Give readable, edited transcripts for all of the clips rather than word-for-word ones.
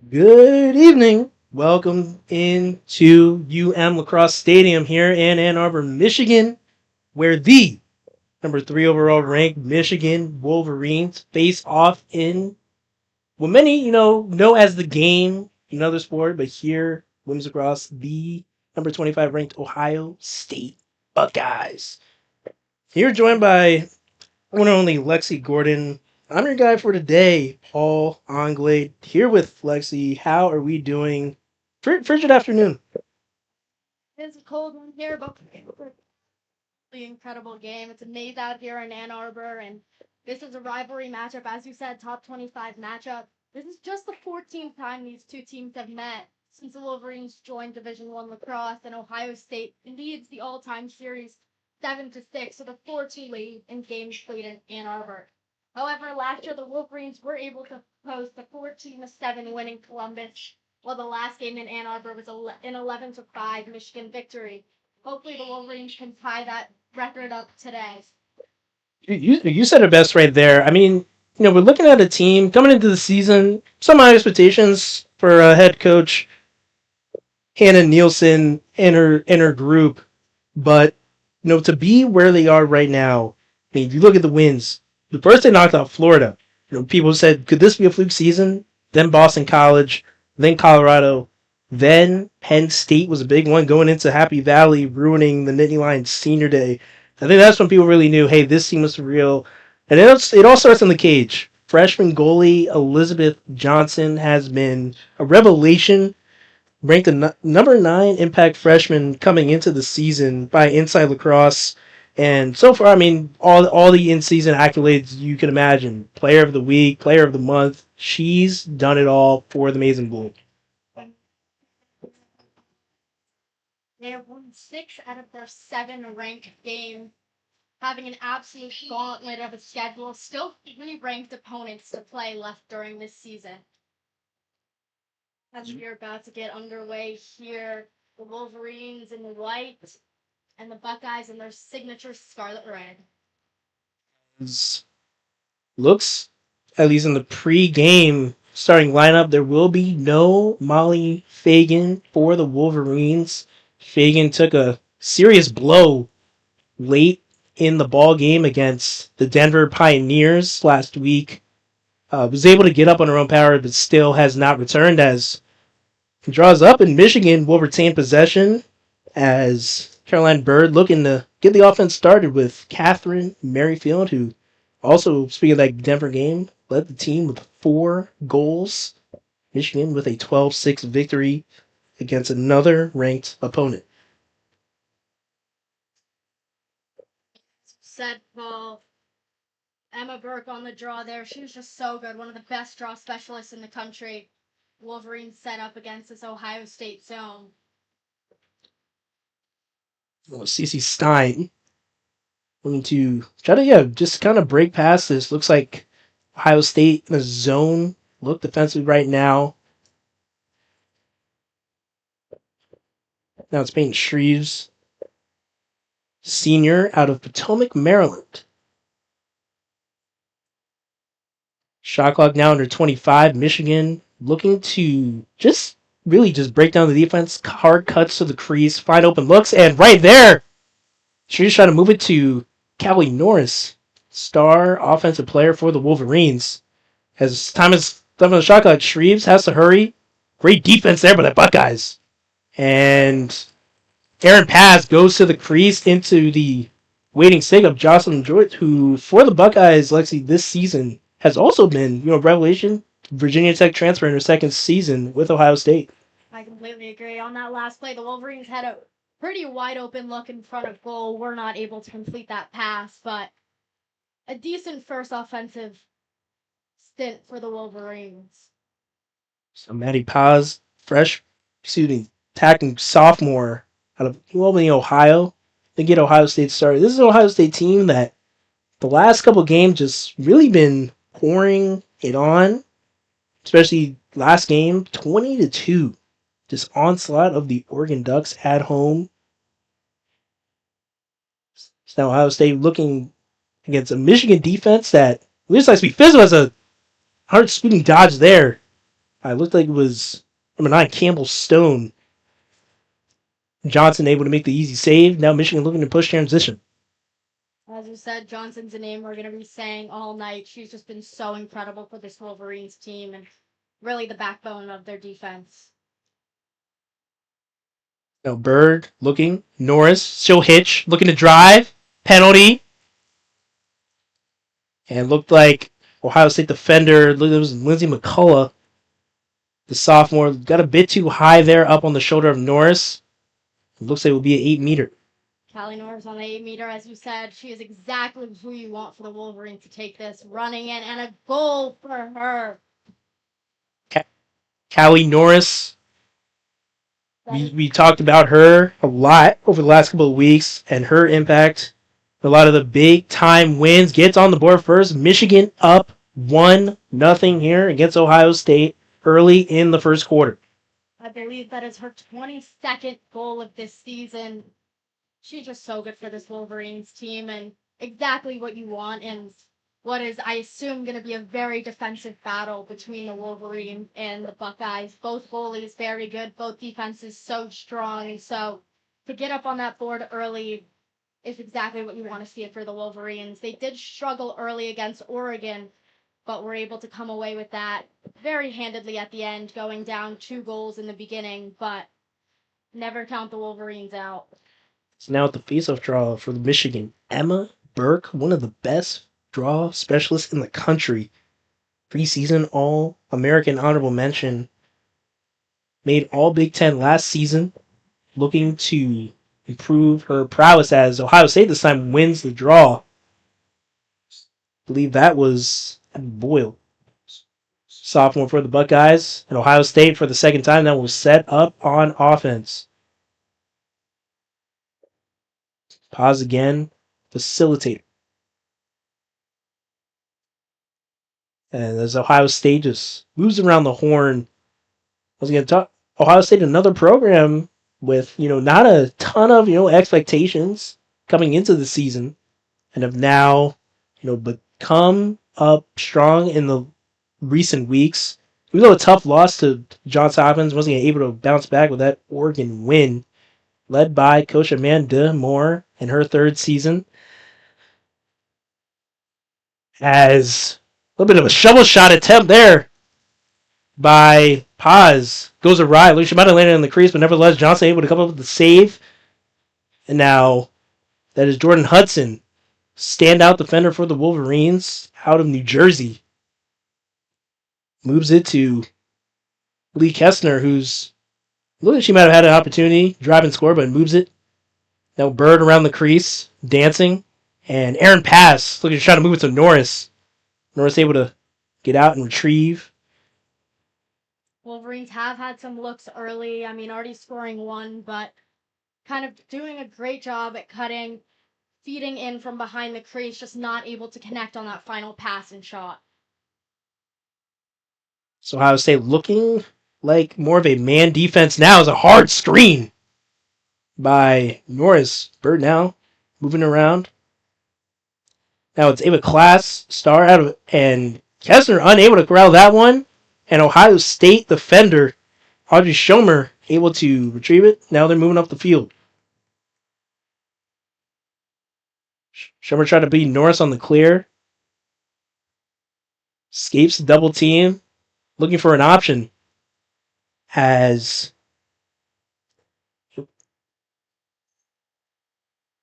Good evening. Welcome into Lacrosse Stadium here in Ann Arbor, Michigan, where the number 3 overall ranked Michigan Wolverines face off in what many, know as the game, another sport, but here, women's lacrosse, the number 25 ranked Ohio State Buckeyes. Here joined by one and only Lexi Gordon. I'm your guy for today, Paul Anglade, here with Lexi. How are we doing? Frigid afternoon. It's a cold one here, but it's a really incredible game. It's a maze out here in Ann Arbor, and this is a rivalry matchup. As you said, top 25 matchup. This is just the 14th time these two teams have met since the Wolverines joined Division One lacrosse, and Ohio State leads the all-time series 7-6, so the 4-2 lead in games played in Ann Arbor. However, last year the Wolverines were able to post a 14-7 win in Columbus, while the last game in Ann Arbor was an 11-5 Michigan victory. Hopefully, the Wolverines can tie that record up today. You said it best right there. I mean, we're looking at a team coming into the season, some high expectations for head coach Hannah Nielsen and her group, but to be where they are right now. I mean, if you look at the wins, the first they knocked out Florida. People said, could this be a fluke season? Then Boston College, then Colorado, then Penn State was a big one going into Happy Valley, ruining the Nittany Lions senior day. I think that's when people really knew, hey, this team was real. And it all starts in the cage. Freshman goalie Elizabeth Johnson has been a revelation, ranked the number 9 impact freshman coming into the season by Inside Lacrosse. And so far, I mean, all the in-season accolades you can imagine. Player of the week, player of the month. She's done it all for the Maize and Blue. They have won 6 out of their 7 ranked games, having an absolute gauntlet of a schedule. Still 3 ranked opponents to play left during this season. As we are about to get underway here, the Wolverines in white and the Buckeyes in their signature scarlet red. Looks, at least in the pre-game starting lineup, there will be no Molly Fagan for the Wolverines. Fagan took a serious blow late in the ball game against the Denver Pioneers last week. Was able to get up on her own power, but still has not returned as it draws up, and Michigan will retain possession as Caroline Bird looking to get the offense started with Catherine Merrifield, who also, speaking of that Denver game, led the team with 4 goals. Michigan with a 12-6 victory against another ranked opponent. Said Paul. Emma Burke on the draw there. She was just so good. One of the best draw specialists in the country. Wolverines set up against this Ohio State zone. Cece Stein going to try to, just kind of break past this. Looks like Ohio State in a zone look defensively right now. Now it's Peyton Shreves, senior out of Potomac, Maryland. Shot clock now under 25. Michigan looking to just break down the defense. Hard cuts to the crease, find open looks, and right there, Shreves trying to move it to Callie Norris, star offensive player for the Wolverines. As time is left on the shot clock, Shreves has to hurry. Great defense there by the Buckeyes. And Aaron Paz goes to the crease into the waiting stick of Jocelyn Jordt, who, for the Buckeyes, Lexi, this season has also been, revelation. Virginia Tech transfer in her second season with Ohio State. I completely agree. On that last play, the Wolverines had a pretty wide open look in front of goal. We're not able to complete that pass, but a decent first offensive stint for the Wolverines. So Maddie Paz, fresh shooting, attacking sophomore out of Albany, Ohio. They get Ohio State started. This is an Ohio State team that the last couple games just really been pouring it on, especially last game, 20-2. Just onslaught of the Oregon Ducks at home. So now Ohio State looking against a Michigan defense that looks like to be physical as a hard scooting dodge there. It looked like it was number 9, Campbell Stone. Johnson able to make the easy save. Now Michigan looking to push transition. As you said, Johnson's a name we're going to be saying all night. She's just been so incredible for this Wolverines team and really the backbone of their defense. Now Bird looking. Norris. She'll hitch. Looking to drive. Penalty. And looked like Ohio State defender, it was Lindsay McCullough, the sophomore, got a bit too high there up on the shoulder of Norris. It looks like it will be an 8-meter. Callie Norris on the 8-meter, as you said. She is exactly who you want for the Wolverines to take this. Running in, and a goal for her. Callie Norris, we talked about her a lot over the last couple of weeks and her impact. A lot of the big-time wins. Gets on the board first. Michigan up 1-0 here against Ohio State early in the first quarter. I believe that is her 22nd goal of this season. She's just so good for this Wolverines team and exactly what you want in what is, I assume, going to be a very defensive battle between the Wolverines and the Buckeyes. Both goalies very good. Both defenses so strong. So to get up on that board early is exactly what you want to see it for the Wolverines. They did struggle early against Oregon, but were able to come away with that very handedly at the end, going down 2 goals in the beginning, but never count the Wolverines out. So now at the face-off draw for the Michigan, Emma Burke, one of the best draw specialists in the country. Preseason All-American honorable mention. Made All Big Ten last season, looking to improve her prowess as Ohio State this time wins the draw. I believe that was Boyle. Sophomore for the Buckeyes, and Ohio State for the second time that was set up on offense. Pause again. Facilitator. And as Ohio State just moves around the horn, I was going to talk Ohio State, another program with, not a ton of, expectations coming into the season and have now, become up strong in the recent weeks. Even though a tough loss to Johns Hopkins, wasn't able to bounce back with that Oregon win, led by Coach Amanda Moore in her 3rd season. As a little bit of a shovel shot attempt there by Paz. Goes awry. She might have landed in the crease, but nevertheless, Johnson able to come up with the save. And now that is Jordan Hudson, standout defender for the Wolverines out of New Jersey. Moves it to Lee Kessner, who's looked like she might have had an opportunity, drive and score, but moves it. Now Bird around the crease, dancing. And Aaron Pass, looking to try to move it to Norris. Norris able to get out and retrieve. Wolverines have had some looks early. Already scoring 1, but kind of doing a great job at cutting, feeding in from behind the crease, just not able to connect on that final pass and shot. So Ohio State looking like more of a man defense now. Is a hard screen by Norris. Bird now moving around. Now it's Ava Class, star out of, and Kessler unable to corral that one. And Ohio State defender Audrey Schomer able to retrieve it. Now they're moving up the field. Schomer tried to beat Norris on the clear. Escapes the double team. Looking for an option. As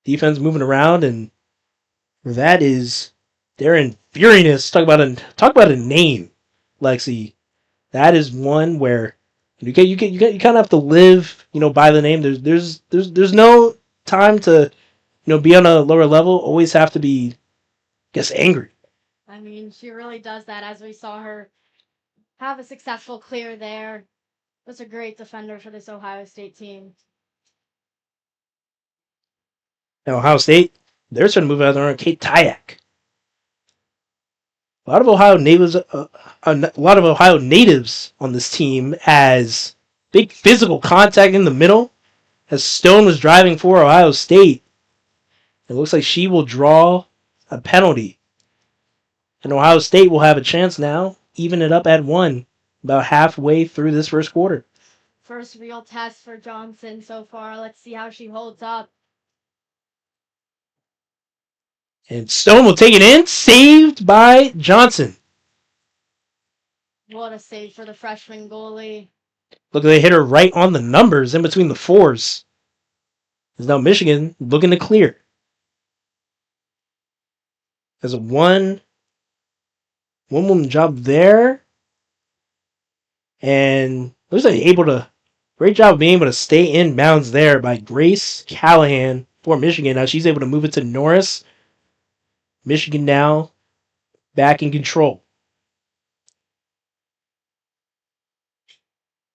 defense moving around, and that is Darren Furious. Talk about a name, Lexi. That is one where you kind of have to live, by the name. There's no time to, be on a lower level. Always have to be, angry. She really does that, as we saw her have a successful clear there. Was a great defender for this Ohio State team. Now Ohio State, they're trying to move out there on Kate Tyak. A lot of Ohio natives on this team, as big physical contact in the middle, as Stone was driving for Ohio State. It looks like she will draw a penalty. And Ohio State will have a chance now, even it up at 1. about halfway through this first quarter. First real test for Johnson so far. Let's see how she holds up. And Stone will take it in. Saved by Johnson. What a save for the freshman goalie. Look, they hit her right on the numbers in between the fours. There's now Michigan looking to clear. There's a one-woman job there. And looks like great job of being able to stay in bounds there by Grace Callahan for Michigan. Now she's able to move it to Norris. Michigan now back in control.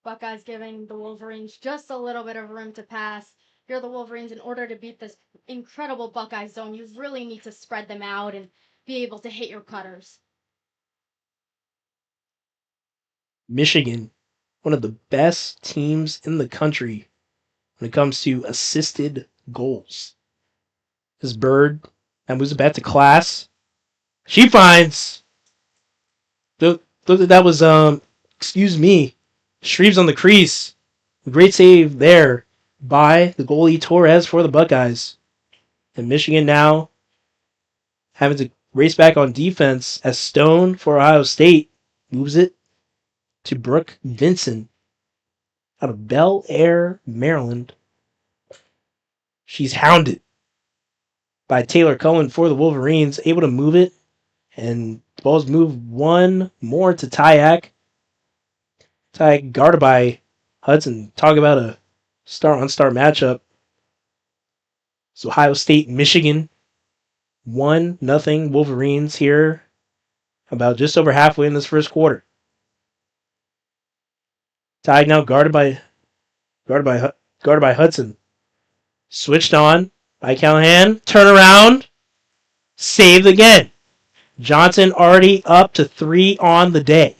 Buckeyes giving the Wolverines just a little bit of room to pass. You're the Wolverines. In order to beat this incredible Buckeye zone, you really need to spread them out and be able to hit your cutters. Michigan, one of the best teams in the country when it comes to assisted goals. This Bird that moves it back to class. She finds that was Shreves on the crease. Great save there by the goalie Torres for the Buckeyes. And Michigan now having to race back on defense as Stone for Ohio State moves it to Brooke Vinson out of Bel Air, Maryland. She's hounded by Taylor Cullen for the Wolverines, able to move it, and the ball's moved one more to Tyak. Tyak guarded by Hudson. Talk about a star-on-star matchup. So Ohio State, Michigan, 1-0 Wolverines here, about just over halfway in this first quarter. Tyak now guarded by Hudson. Switched on by Callahan. Turn around. Saved again. Johnson already up to 3 on the day.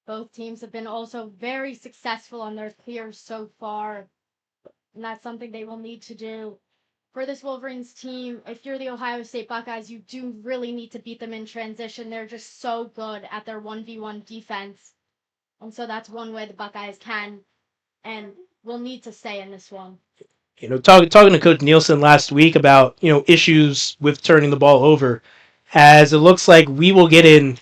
Both teams have been also very successful on their clears so far. And that's something they will need to do. For this Wolverines team, if you're the Ohio State Buckeyes, you do really need to beat them in transition. They're just so good at their 1v1 defense. And so that's one way the Buckeyes can and will need to stay in this one. Talking to Coach Nielsen last week about, issues with turning the ball over, as it looks like we will get in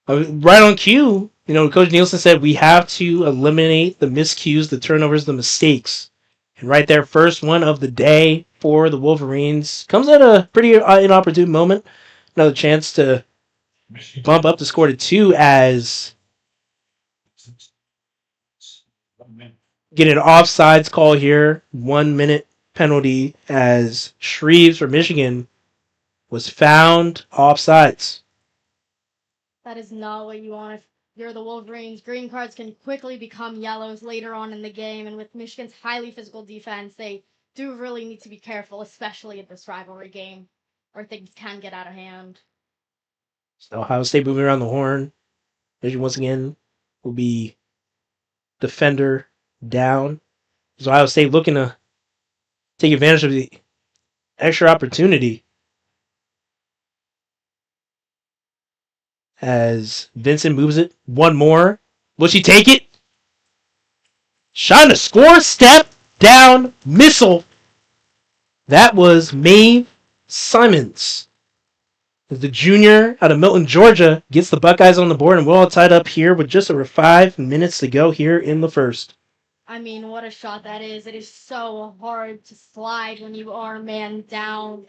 right on cue. Coach Nielsen said we have to eliminate the miscues, the turnovers, the mistakes. And right there, first one of the day for the Wolverines. Comes at a pretty inopportune moment. Another chance to bump up the score to 2 as get an offsides call here. 1 minute penalty as Shreves for Michigan was found offsides. That is not what you want if you're the Wolverines. Green cards can quickly become yellows later on in the game, and with Michigan's highly physical defense, they do really need to be careful, especially at this rivalry game, or things can get out of hand. So Ohio State moving around the horn. Michigan once again will be defender down. So Ohio State looking to take advantage of the extra opportunity as Vincent moves it. One more. Will she take it? Shot to score. Step down. Missile. That was Maeve Simons. The junior out of Milton, Georgia, gets the Buckeyes on the board, and we're all tied up here with just over 5 minutes to go here in the first. I mean, what a shot that is. It is so hard to slide when you are man down.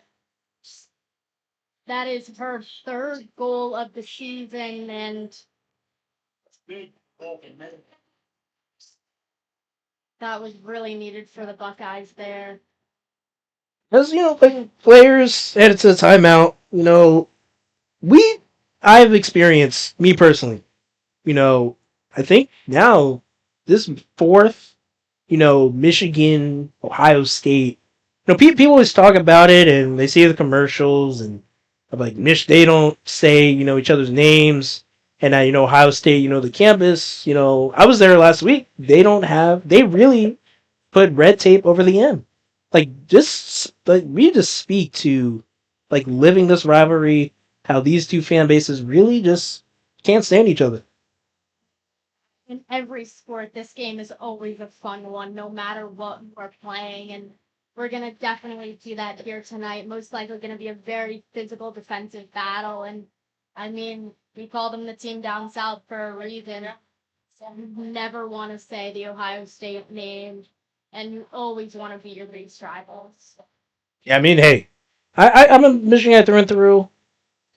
That is her third goal of the season, and that was really needed for the Buckeyes there. As players headed to the timeout, I've experienced, me personally, I think now this fourth, Michigan, Ohio State, people always talk about it and they see the commercials and I'm like, they don't say, each other's names. And now, Ohio State, the campus, I was there last week. They really put red tape over the M. We just speak to, living this rivalry, how these two fan bases really just can't stand each other. In every sport, this game is always a fun one, no matter what we're playing. And we're going to definitely see that here tonight. Most likely going to be a very physical defensive battle. And I mean, we call them the team down south for a reason. So you never want to say the Ohio State name, and you always want to beat your biggest rivals. Yeah, I mean, hey, I'm a Michigan guy through and through.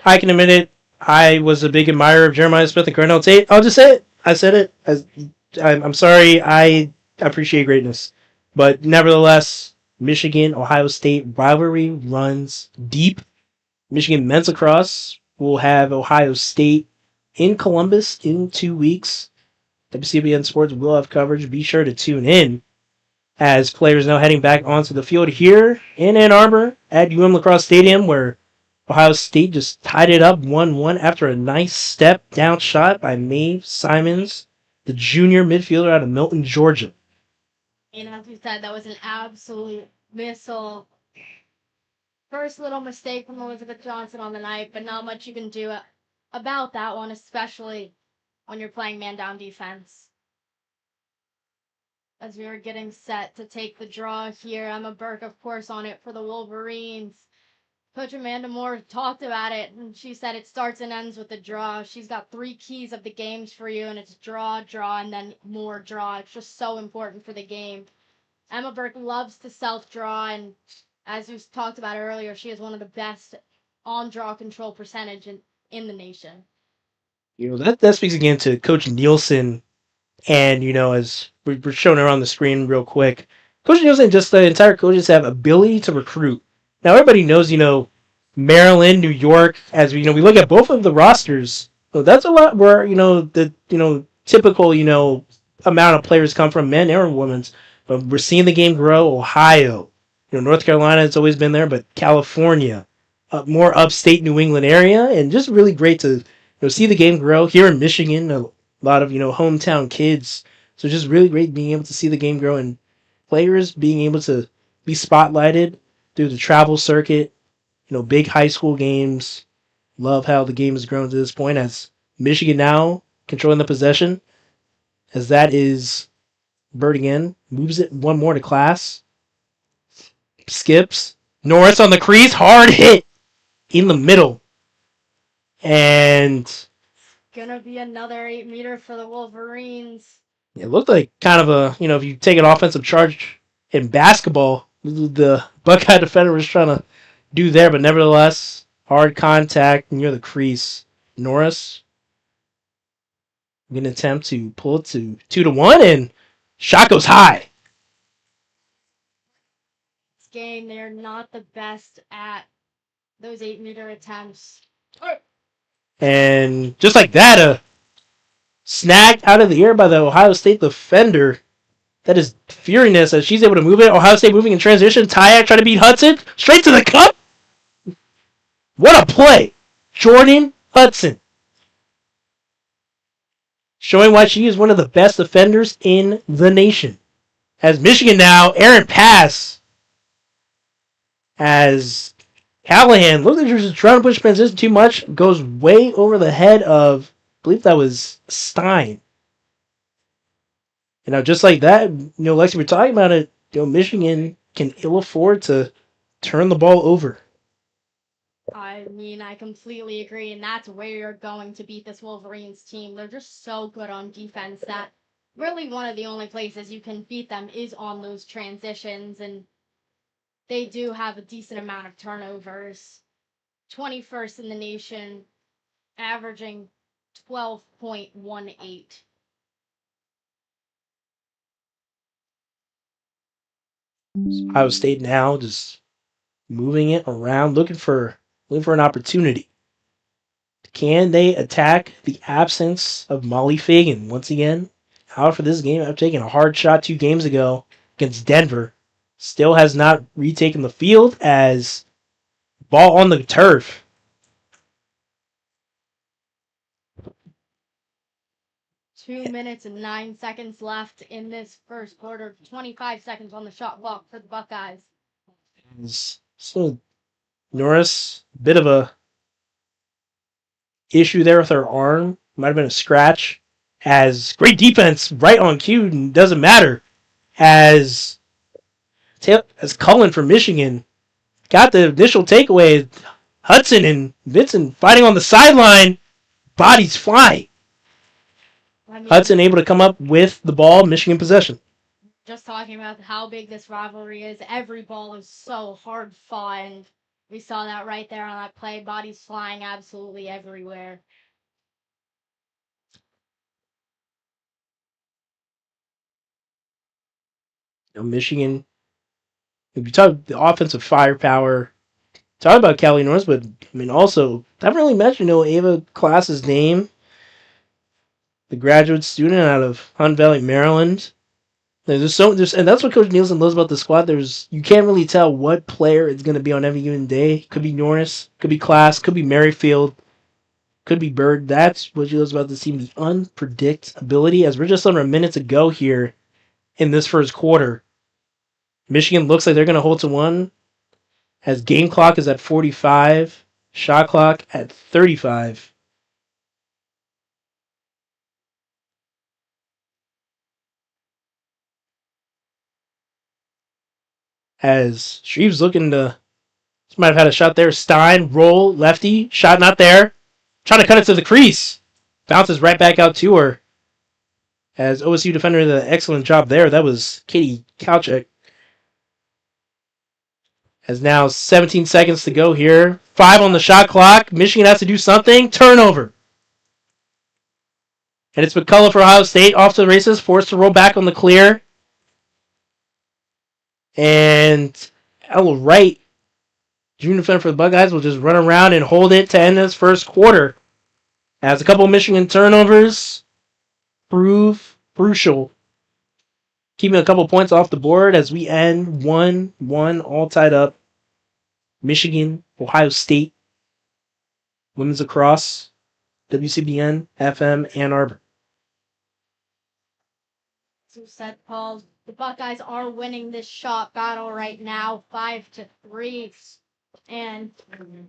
I can admit it. I was a big admirer of Jeremiah Smith and Cornell Tate. I'll just say it. I said it. I'm sorry. I appreciate greatness. But nevertheless, Michigan Ohio State rivalry runs deep. Michigan men's lacrosse will have Ohio State in Columbus in 2 weeks. WCBN Sports will have coverage. Be sure to tune in as players now heading back onto the field here in Ann Arbor at Lacrosse Stadium, where Ohio State just tied it up 1-1 after a nice step down shot by Maeve Simons, the junior midfielder out of Milton, Georgia. And as you said, that was an absolute missile. First little mistake from Elizabeth Johnson on the night, but not much you can do about that one, especially when you're playing man-down defense. As we were getting set to take the draw here, Emma Burke, of course, on it for the Wolverines. Coach Amanda Moore talked about it, and she said it starts and ends with the draw. She's got 3 keys of the games for you, and it's draw, and then more draw. It's just so important for the game. Emma Burke loves to self-draw, and as we talked about earlier, she has one of the best on-draw control percentage in the nation. That speaks again to Coach Nielsen, and, as we're showing her on the screen real quick, Coach Nielsen, just the entire coaches have ability to recruit. Now, everybody knows, Maryland, New York, as we look at both of the rosters, that's a lot where, the, typical, amount of players come from, men and women's. But we're seeing the game grow. Ohio, North Carolina has always been there, but California, more upstate New England area, and just really great to see the game grow. Here in Michigan, a lot of hometown kids, so just really great being able to see the game grow and players being able to be spotlighted through the travel circuit, big high school games. Love how the game has grown to this point as Michigan now controlling the possession, as that is Bird again, moves it one more to class. Skips. Norris on the crease. Hard hit in the middle. And Gonna be another 8-meter for the Wolverines. It looked like kind of a, if you take an offensive charge in basketball, the Buckeye defender was trying to do there, but nevertheless, hard contact near the crease. Norris going to attempt to pull it to 2-1, and shot goes high. This game, they're not the best at those 8-meter attempts. And just like that, snagged out of the air by the Ohio State defender. That is furious as she's able to move it. Ohio State moving in transition. Tyack trying to beat Hudson. Straight to the cup. What a play. Jordan Hudson. Showing why she is one of the best defenders in the nation. As Michigan now, Aaron pass. As Callahan, looks like she's trying to push transition too much. Goes way over the head of, I believe that was Stein. Just like that, Lexi, we're talking about it, Michigan can ill afford to turn the ball over. I mean, I completely agree, and that's where you're going to beat this Wolverines team. They're just so good on defense that really one of the only places you can beat them is on those transitions, and they do have a decent amount of turnovers. 21st in the nation, averaging 12.18. Ohio State now just moving it around, looking for an opportunity. Can they attack the absence of Molly Fagan once again? Out for this game after taking a hard shot 2 games ago against Denver. Still has not retaken the field as ball on the turf. Two minutes and 9 seconds left in this first quarter. 25 seconds on the shot clock for the Buckeyes. So Norris, bit of a issue there with her arm. Might have been a scratch. As great defense right on cue, and doesn't matter. As Cullen from Michigan got the initial takeaway. Hudson and Vincent fighting on the sideline. Bodies flying. Hudson able to come up with the ball. Michigan possession. Just talking about how big this rivalry is. Every ball is so hard fought, and we saw that right there on that play. Bodies flying absolutely everywhere. Michigan. If you talk the offensive firepower, talk about Callie Norris, but I mean also haven't really mentioned Ava Class's name. The graduate student out of Hunt Valley, Maryland. And that's what Coach Nielsen loves about the squad. You can't really tell what player is going to be on every given day. Could be Norris, could be Class, could be Merrifield, could be Bird. That's what she loves about this team, the unpredictability. As we're just under a minute to go here in this first quarter, Michigan looks like they're going to hold to one. As game clock is at 45, shot clock at 35. As Shreve's looking to... Might have had a shot there. Stein, roll, lefty, shot not there. Trying to cut it to the crease. Bounces right back out to her. As OSU defender did an excellent job there. That was Katie Kauchek. As now 17 seconds to go here. 5 on the shot clock. Michigan has to do something. Turnover. And it's McCullough for Ohio State. Off to the races. Forced to roll back on the clear. And Ella Wright, junior defender for the Buckeyes, will just run around and hold it to end this first quarter. As a couple of Michigan turnovers prove crucial. Keeping a couple points off the board as we end 1-1, all tied up. Michigan, Ohio State, women's lacrosse, WCBN, FM, Ann Arbor. As you said, Paul, the Buckeyes are winning this shot battle right now, 5-3. And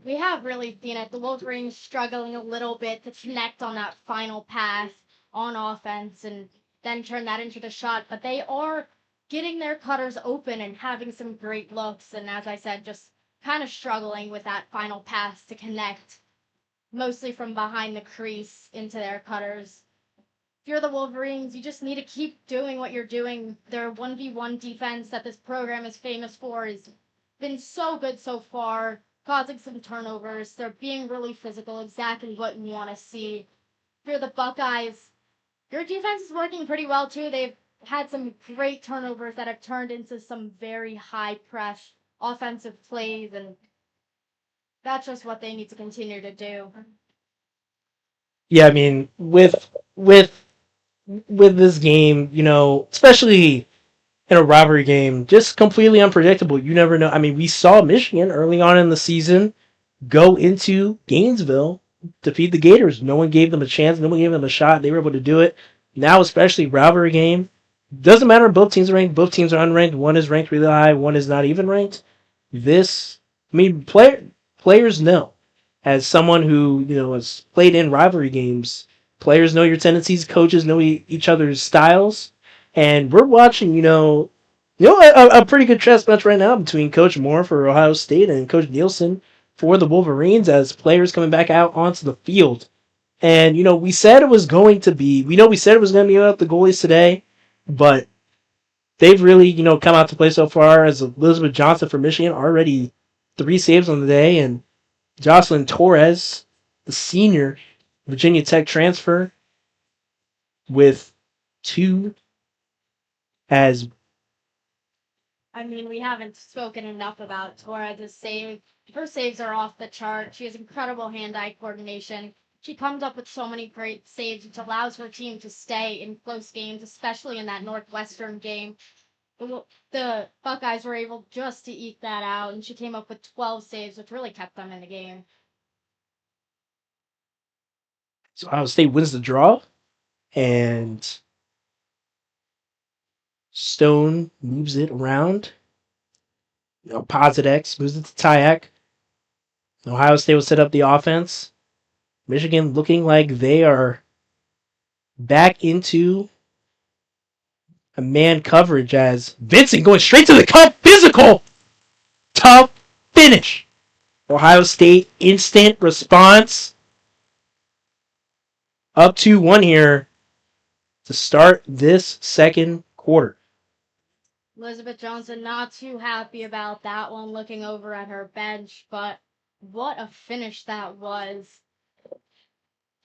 we have really seen it. The Wolverines struggling a little bit to connect on that final pass on offense and then turn that into the shot. But they are getting their cutters open and having some great looks. And as I said, just kind of struggling with that final pass to connect, mostly from behind the crease into their cutters. If you're the Wolverines, you just need to keep doing what you're doing. Their 1v1 defense that this program is famous for has been so good so far, causing some turnovers. They're being really physical, exactly what you want to see. If you're the Buckeyes, your defense is working pretty well too. They've had some great turnovers that have turned into some very high press offensive plays, and that's just what they need to continue to do. Yeah, I mean, with this game, especially in a rivalry game, just completely unpredictable. You never know. I mean, we saw Michigan early on in the season go into Gainesville, defeat the Gators. No one gave them a chance. No one gave them a shot. They were able to do it. Now, especially rivalry game, doesn't matter. Both teams are ranked. Both teams are unranked. One is ranked really high. One is not even ranked. Players know. As someone who has played in rivalry games, players know your tendencies. Coaches know each other's styles. And we're watching, a pretty good chess match right now between Coach Moore for Ohio State and Coach Nielsen for the Wolverines as players coming back out onto the field. And, we said it was going to be about the goalies today, but they've really, come out to play so far as Elizabeth Johnson for Michigan, already 3 saves on the day, and Jocelyn Torres, the senior Virginia Tech transfer, with 2. We haven't spoken enough about Torres' save. Her saves are off the chart. She has incredible hand-eye coordination. She comes up with so many great saves, which allows her team to stay in close games, especially in that Northwestern game. The Buckeyes were able just to eke that out, and she came up with 12 saves, which really kept them in the game. So Ohio State wins the draw, and Stone moves it around. Posidex moves it to Tyack. Ohio State will set up the offense. Michigan looking like they are back into a man coverage as Vincent going straight to the cup. Physical. Tough finish. Ohio State instant response. Up 2-1 here to start this second quarter. Elizabeth Johnson not too happy about that one, looking over at her bench, but what a finish that was.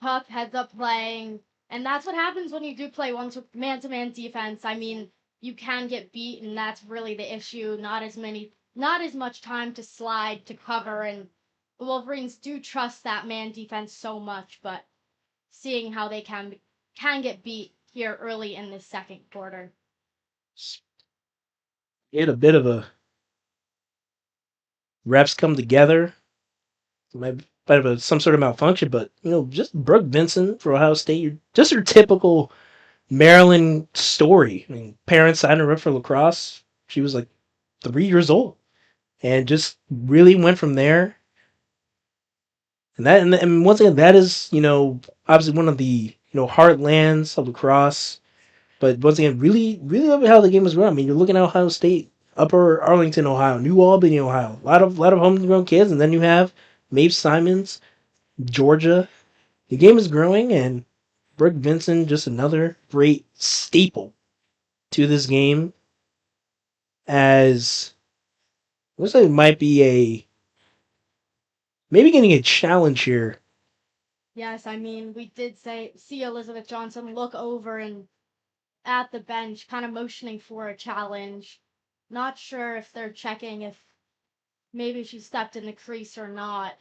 Tough heads up playing, and that's what happens when you do play man to man defense. I mean, you can get beat, and that's really the issue. Not as much time to slide to cover, and the Wolverines do trust that man defense so much. But seeing how they can get beat here early in the second quarter. Get a bit of a refs come together. Might have some sort of malfunction, but just Brooke Vincent for Ohio State. You're just your typical Maryland story. I mean, parents signed her up for lacrosse. She was like 3 years old, and just really went from there. And once again, that is obviously one of the heartlands of lacrosse. But once again, really, really love how the game was run. I mean, you're looking at Ohio State, Upper Arlington, Ohio, New Albany, Ohio. A lot of homegrown kids, and then you have Maeve Simons, Georgia. The game is growing, and Brooke Vincent just another great staple to this game. As looks like it might be maybe getting a challenge here. Yes, I mean, we did see Elizabeth Johnson look over and at the bench, kind of motioning for a challenge. Not sure if they're checking if maybe she stepped in the crease or not.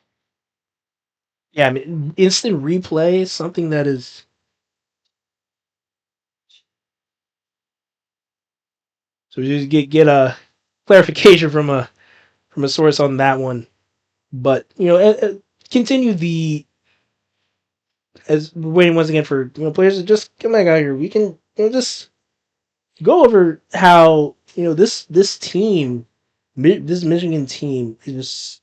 Yeah, I mean, instant replay is something that is. So we just get a clarification from a source on that one. But continue the as we're waiting once again for players to just come back out here. We can just go over how this team, this Michigan team is just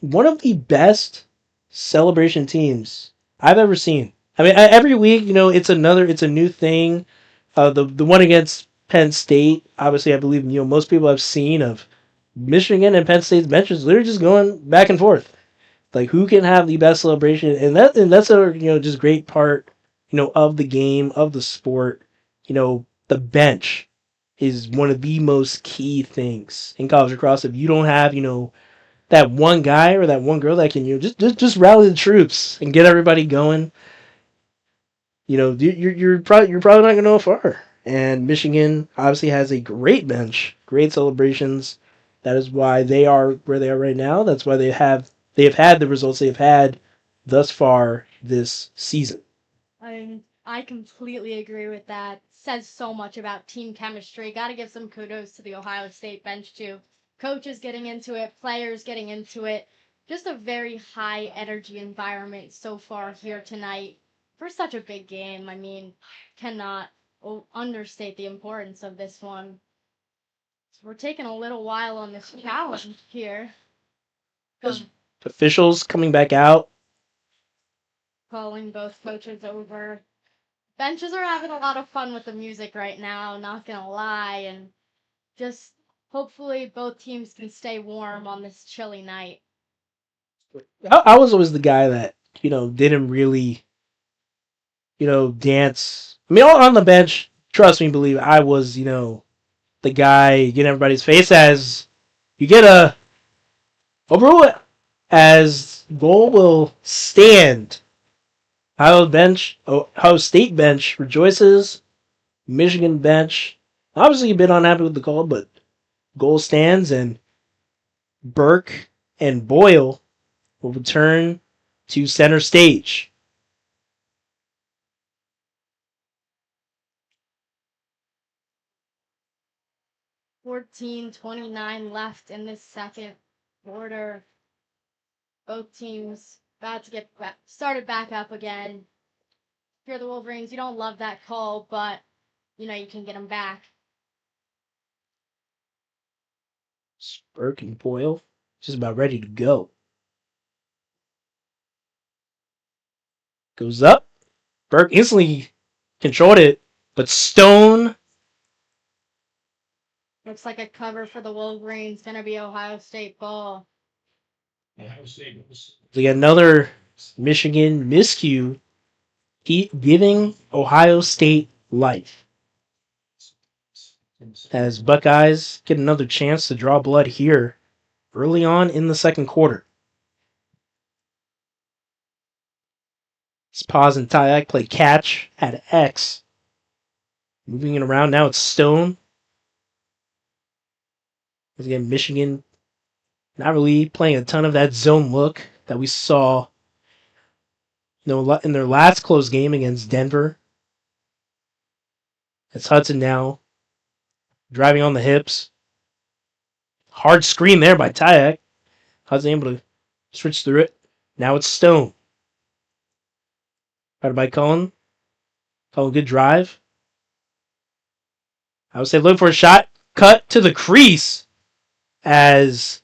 one of the best celebration teams I've ever seen. I mean, every week it's a new thing. The one against Penn State, obviously, I believe most people have seen of Michigan and Penn State's benches literally just going back and forth. Like who can have the best celebration, and that's a just great part of the game, of the sport. The bench is one of the most key things in college lacrosse. If you don't have that one guy or that one girl that can just rally the troops and get everybody going, you're probably not going to go far. And Michigan obviously has a great bench, great celebrations. That is why they are where they are right now. That's why they have had the results they've had thus far this season. I completely agree with that. Says so much about team chemistry. Got to give some kudos to the Ohio State bench too. Coaches getting into it, players getting into it. Just a very high energy environment so far here tonight for such a big game. I mean, cannot understate the importance of this one. So we're taking a little while on this challenge here. Officials coming back out. Calling both coaches over. Benches are having a lot of fun with the music right now, not gonna lie, and just hopefully both teams can stay warm on this chilly night. I was always the guy that didn't really dance. I mean, on the bench, trust me, believe I was the guy getting everybody's face as you get a overrule as goal will stand. Ohio State bench rejoices. Michigan bench obviously a bit unhappy with the call, but goal stands, and Burke and Boyle will return to center stage. 14:29 left in this second quarter. Both teams about to get started back up again. If you're the Wolverines, you don't love that call, but you can get them back. Burke and Boyle just about ready to go. Goes up. Burke instantly controlled it, but Stone. Looks like a cover for the Wolverines. Gonna be Ohio State ball. We got another Michigan miscue, giving Ohio State life. As Buckeyes get another chance to draw blood here early on in the second quarter. It's pause and Tyack play catch at X. Moving it around, now it's Stone. Again, Michigan not really playing a ton of that zone look that we saw in their last close game against Denver. It's Hudson now driving on the hips. Hard screen there by Tyack. Hudson able to switch through it. Now it's Stone. Right by Cullen. Cullen, good drive. I would say look for a shot. Cut to the crease as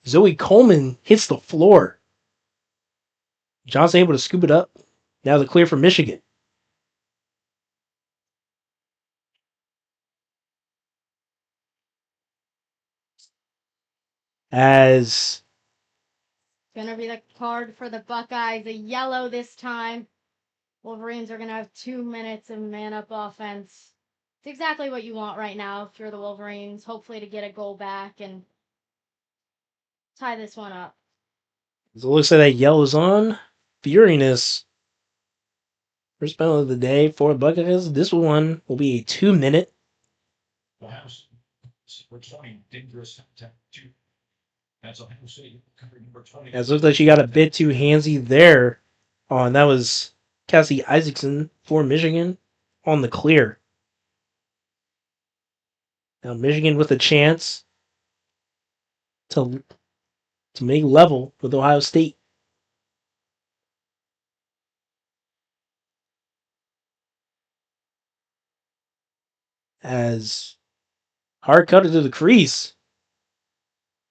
Zoe Coleman hits the floor. Johnson able to scoop it up. Now the clear for Michigan. As Gonna be the card for the Buckeyes. A yellow this time. Wolverines are gonna have 2 minutes of man-up offense. It's exactly what you want right now if you're the Wolverines. Hopefully to get a goal back and tie this one up. it looks like that yellow's on. Furiness. First penalty of the day for the Buckeyes. This one will be a 2-minute. As it looks like she got a bit too handsy there. Oh, and that was Cassie Isaacson for Michigan on the clear. Now Michigan with a chance to make level with Ohio State. As hard cutter to the crease.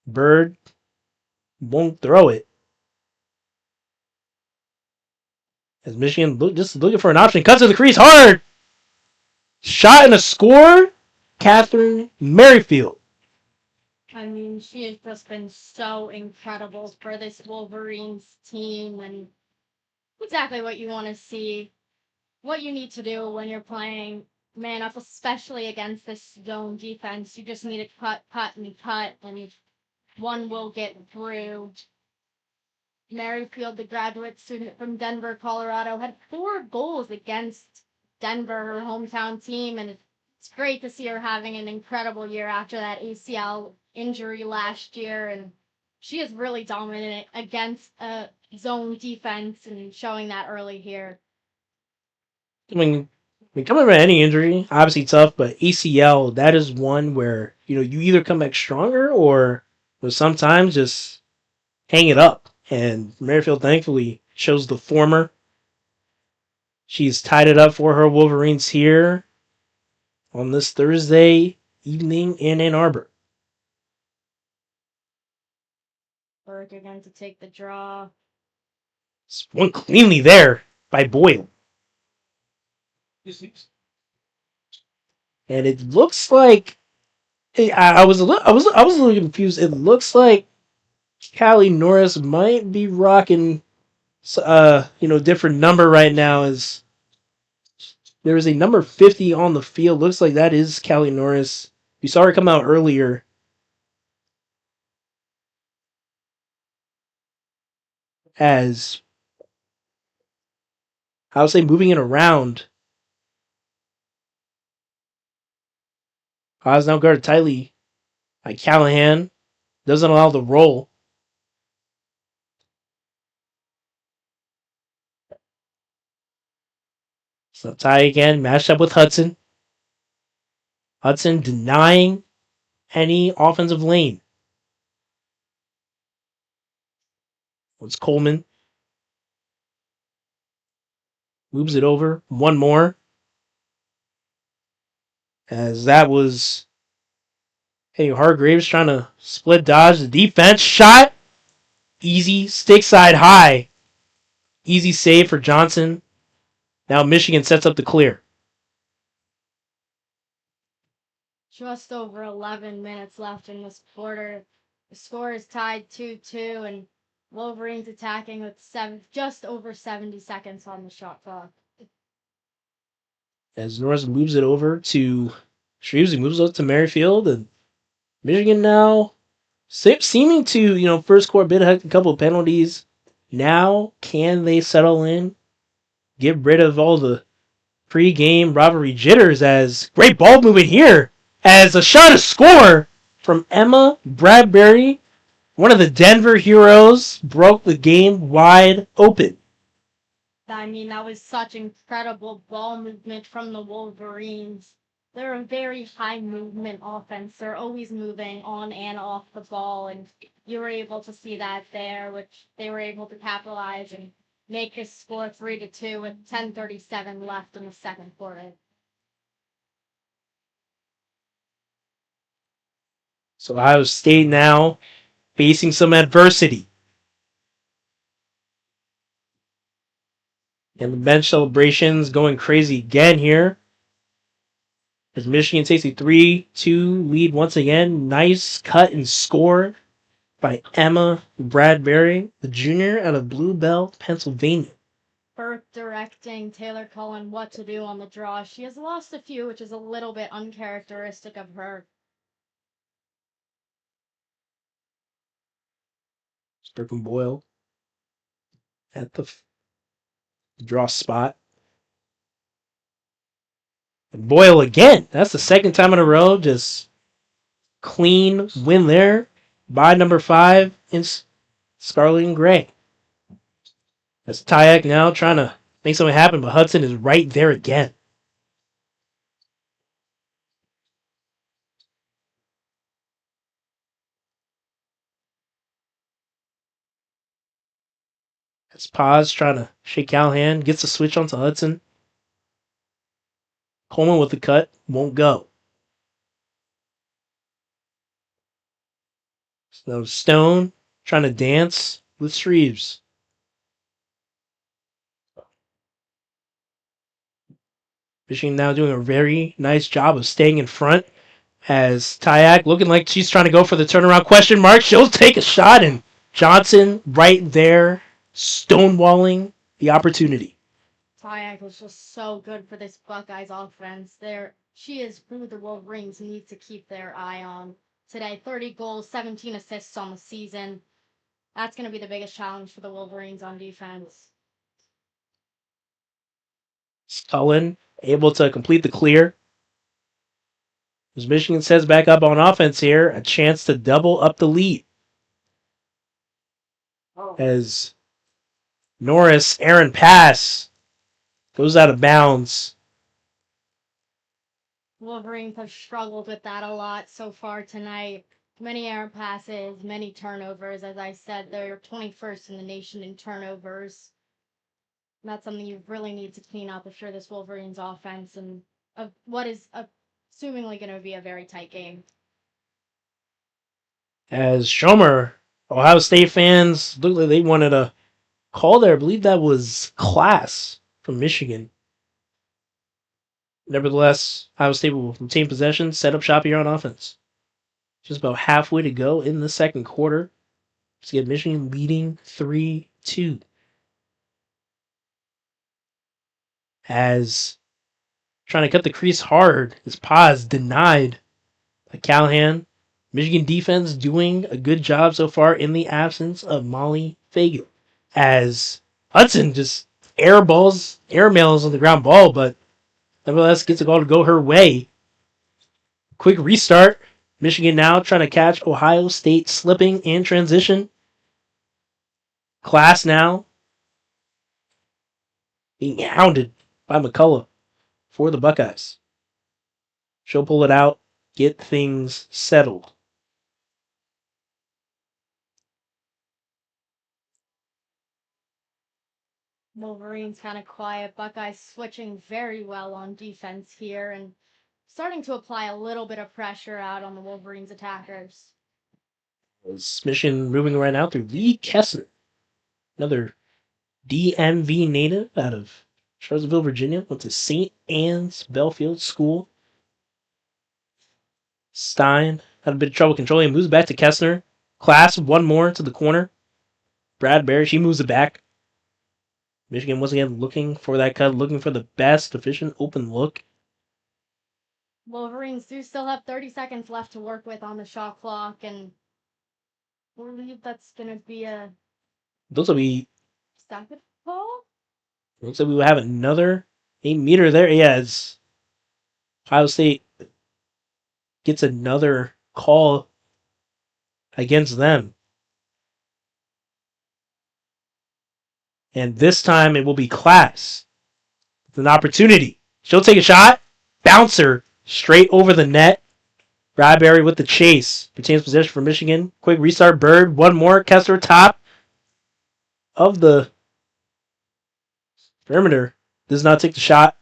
Bird won't throw it. As Michigan just looking for an option. Cuts to the crease hard. Shot and a score. Catherine Merrifield. I mean, she has just been so incredible for this Wolverines team and exactly what you want to see. What you need to do when you're playing man up, especially against this zone defense. You just need to cut, and one will get through. Merrifield, the graduate student from Denver, Colorado, had 4 goals against Denver, her hometown team, and it's great to see her having an incredible year after that ACL injury last year, and she is really dominant against a zone defense and showing that early here. I mean, coming from any injury, obviously tough, but ACL, that is one where, you either come back stronger or sometimes just hang it up. And Merrifield thankfully shows the former. She's tied it up for her Wolverines here on this Thursday evening in Ann Arbor. Berg again to take the draw. One cleanly there by Boyle. And it looks like I was a little confused. It looks like Callie Norris might be rocking different number right now. As there is a number 50 on the field. Looks like that is Callie Norris. We saw her come out earlier. As I would say moving it around. Oz now guarded tightly by Callahan. Doesn't allow the roll. So tie again, matched up with Hudson. Hudson denying any offensive lane. It's Coleman. Moves it over. One more. As that was Hargraves trying to split dodge the defense. Shot. Easy. Stick side high. Easy save for Johnson. Now Michigan sets up the clear. Just over 11 minutes left in this quarter. The score is tied 2-2, and Wolverines attacking with just over 70 seconds on the shot clock. As Norris moves it over to Shreves, he moves up to Merrifield, and Michigan now seeming to, first quarter bit a couple of penalties. Now, can they settle in? Get rid of all the pre-game rivalry jitters as great ball movement here as a shot to score from Emma Bradbury. One of the Denver heroes broke the game wide open. I mean, that was such incredible ball movement from the Wolverines. They're a very high movement offense. They're always moving on and off the ball, and you were able to see that there, which they were able to capitalize and make this score 3-2 with 10:37 left in the second quarter. So Ohio State now facing some adversity. And the bench celebrations going crazy again here. As Michigan takes a 3-2 lead once again. Nice cut and score by Emma Bradbury, the junior out of Blue Bell, Pennsylvania. Burke directing Taylor Cullen what to do on the draw. She has lost a few, which is a little bit uncharacteristic of her. Burke and Boyle at the draw spot. And Boyle again. That's the second time in a row. Just clean win there by number 5 in Scarlet and Gray. That's Tyak now trying to make something happen, but Hudson is right there again. That's Paz trying to shake Callahan. Gets the switch onto Hudson. Coleman with the cut. Won't go. So Stone trying to dance with Shreves. Michigan now doing a very nice job of staying in front as Tyak looking like she's trying to go for the turnaround question mark. She'll take a shot, and Johnson right there stonewalling the opportunity. Tyak was just so good for this Buckeyes offense. She is who the Wolverines need to keep their eye on today. 30 goals, 17 assists on the season. That's going to be the biggest challenge for the Wolverines on defense. Cullen able to complete the clear. As Michigan sets back up on offense here, a chance to double up the lead. As Norris, errant pass, goes out of bounds. Wolverines have struggled with that a lot so far tonight. Many errant passes, many turnovers. As I said, they're 21st in the nation in turnovers. And that's something you really need to clean up if you're this Wolverines offense and what is assumingly going to be a very tight game. As Schomer, Ohio State fans looked like they wanted a call there. I believe that was Class from Michigan. Nevertheless, Ohio State will retain possession, set up shop here on offense. Just about halfway to go in the second quarter to get Michigan leading 3-2. As trying to cut the crease hard, his pause denied by Callahan. Michigan defense doing a good job so far in the absence of Molly Fagel. As Hudson just airmails on the ground ball, but nevertheless gets a goal to go her way. Quick restart. Michigan now trying to catch Ohio State slipping in transition. Class now being hounded by McCullough for the Buckeyes. She'll pull it out, get things settled. Wolverines kind of quiet. Buckeyes switching very well on defense here and starting to apply a little bit of pressure out on the Wolverines attackers. Michigan moving right now through Lee Kessler, another DMV native out of Charlottesville, Virginia. Went to St. Anne's Belfield School. Stein had a bit of trouble controlling. Moves back to Kessner. Class, one more to the corner. Bradbury, she moves it back. Michigan once again looking for that cut, looking for the best, efficient, open look. Wolverines do still have 30 seconds left to work with on the shot clock, and I believe that's going to be a Looks like second call? we will have another 8-meter there. Yeah, as Ohio State gets another call against them. And this time it will be Class. It's an opportunity. She'll take a shot. Bouncer straight over the net. Bradbury with the chase. Retains possession for Michigan. Quick restart. Bird. One more. Kessler top of the perimeter. Does not take the shot.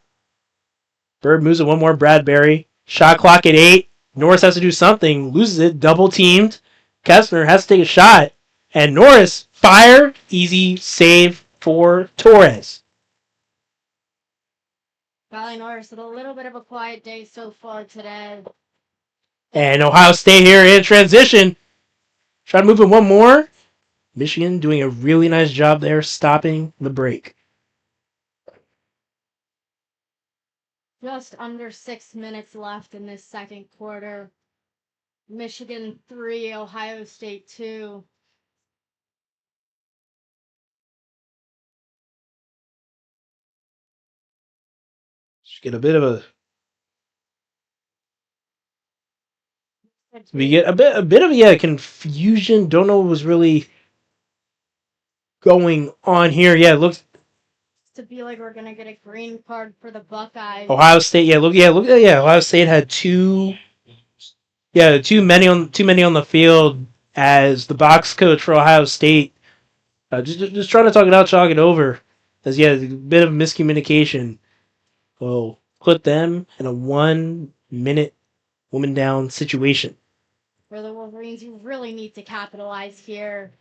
Bird moves it one more. Bradbury. Shot clock at 8. Norris has to do something. Loses it. Double teamed. Kessler has to take a shot. And Norris fired. Easy save for Torres. Valley Norris had a little bit of a quiet day so far today. And Ohio State here in transition. Try to move it one more. Michigan doing a really nice job there stopping the break. Just under 6 minutes left in this second quarter. Michigan 3, Ohio State 2. Just get a bit of we get a bit of confusion. Don't know what was really going on here. Yeah, it looks To be like we're gonna get a green card for the Buckeyes. Ohio State. Ohio State had too many on the field as the box coach for Ohio State. Just trying to talk it over. As a bit of miscommunication will put them in a 1 minute woman down situation. For the Wolverines, you really need to capitalize here.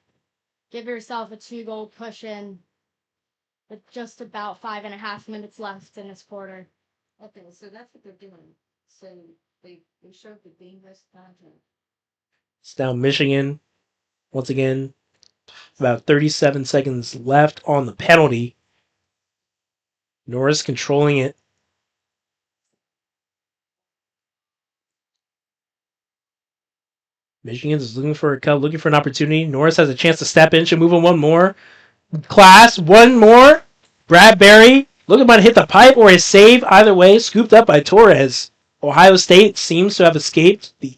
Give yourself a 2-goal cushion with just about 5.5 minutes left in this quarter. Okay, so that's what they're doing. So they showed the dangerous content. It's now Michigan. Once again, about 37 seconds left on the penalty. Norris controlling it. Michigan is looking for a cut, looking for an opportunity. Norris has a chance to step in. Should move on one more. Class, one more. Bradbury looking about to hit the pipe or a save. Either way, scooped up by Torres. Ohio State seems to have escaped the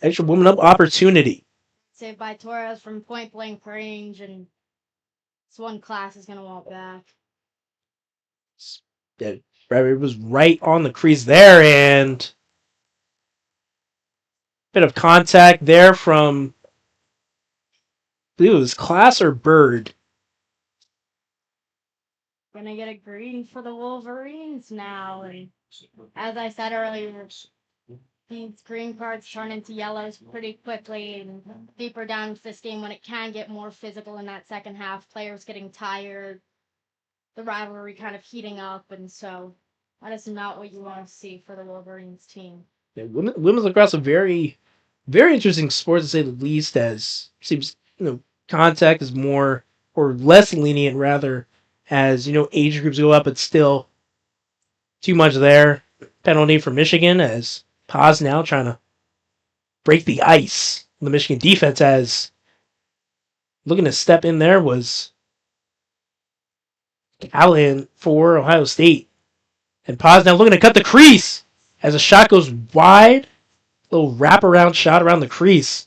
extra woman up opportunity. Saved by Torres from point blank range, and this one Class is going to want back. Yeah, Bradbury was right on the crease there, and bit of contact there from, I believe it was Class or Bird. Gonna get a green for the Wolverines now, and as I said earlier, these green cards turn into yellows pretty quickly, and deeper down into this game when it can get more physical in that second half, players getting tired, the rivalry kind of heating up, and so that is not what you want to see for the Wolverines team. Yeah, women's lacrosse a very, very interesting sport to say the least. As seems contact is more or less lenient rather as age groups go up, but still too much there. Penalty for Michigan as Paz now trying to break the ice. The Michigan defense as looking to step in there was Callahan for Ohio State. And Paz now looking to cut the crease as a shot goes wide. Little wraparound shot around the crease.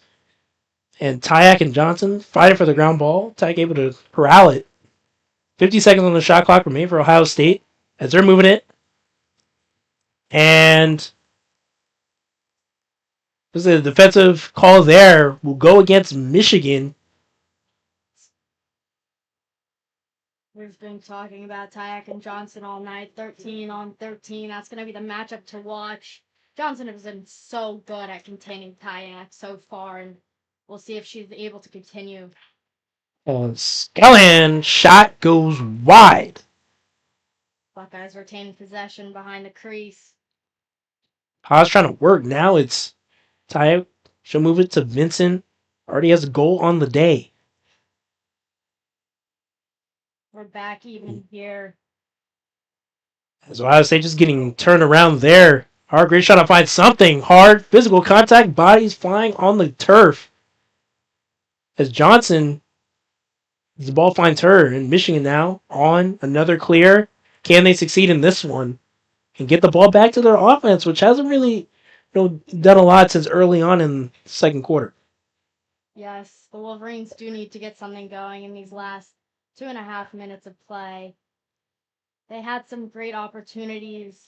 And Tyak and Johnson fighting for the ground ball. Tyak able to corral it. 50 seconds on the shot clock remain for Ohio State as they're moving it. And this is a defensive call there. Will go against Michigan. We've been talking about Tyak and Johnson all night. 13 on 13. That's going to be the matchup to watch. Johnson has been so good at containing Tyak so far, and we'll see if she's able to continue. Callahan shot goes wide. Buckeyes retain possession behind the crease. Haas trying to work. Now it's Ty. She'll move it to Vincent. Already has a goal on the day. We're back even here. As Ohio State just getting turned around there. Hargrave trying to find something. Hard physical contact. Bodies flying on the turf. As Johnson, the ball finds her. And Michigan now on another clear. Can they succeed in this one? And get the ball back to their offense, which hasn't really done a lot since early on in the second quarter. Yes, the Wolverines do need to get something going in these last 2.5 minutes of play. They had some great opportunities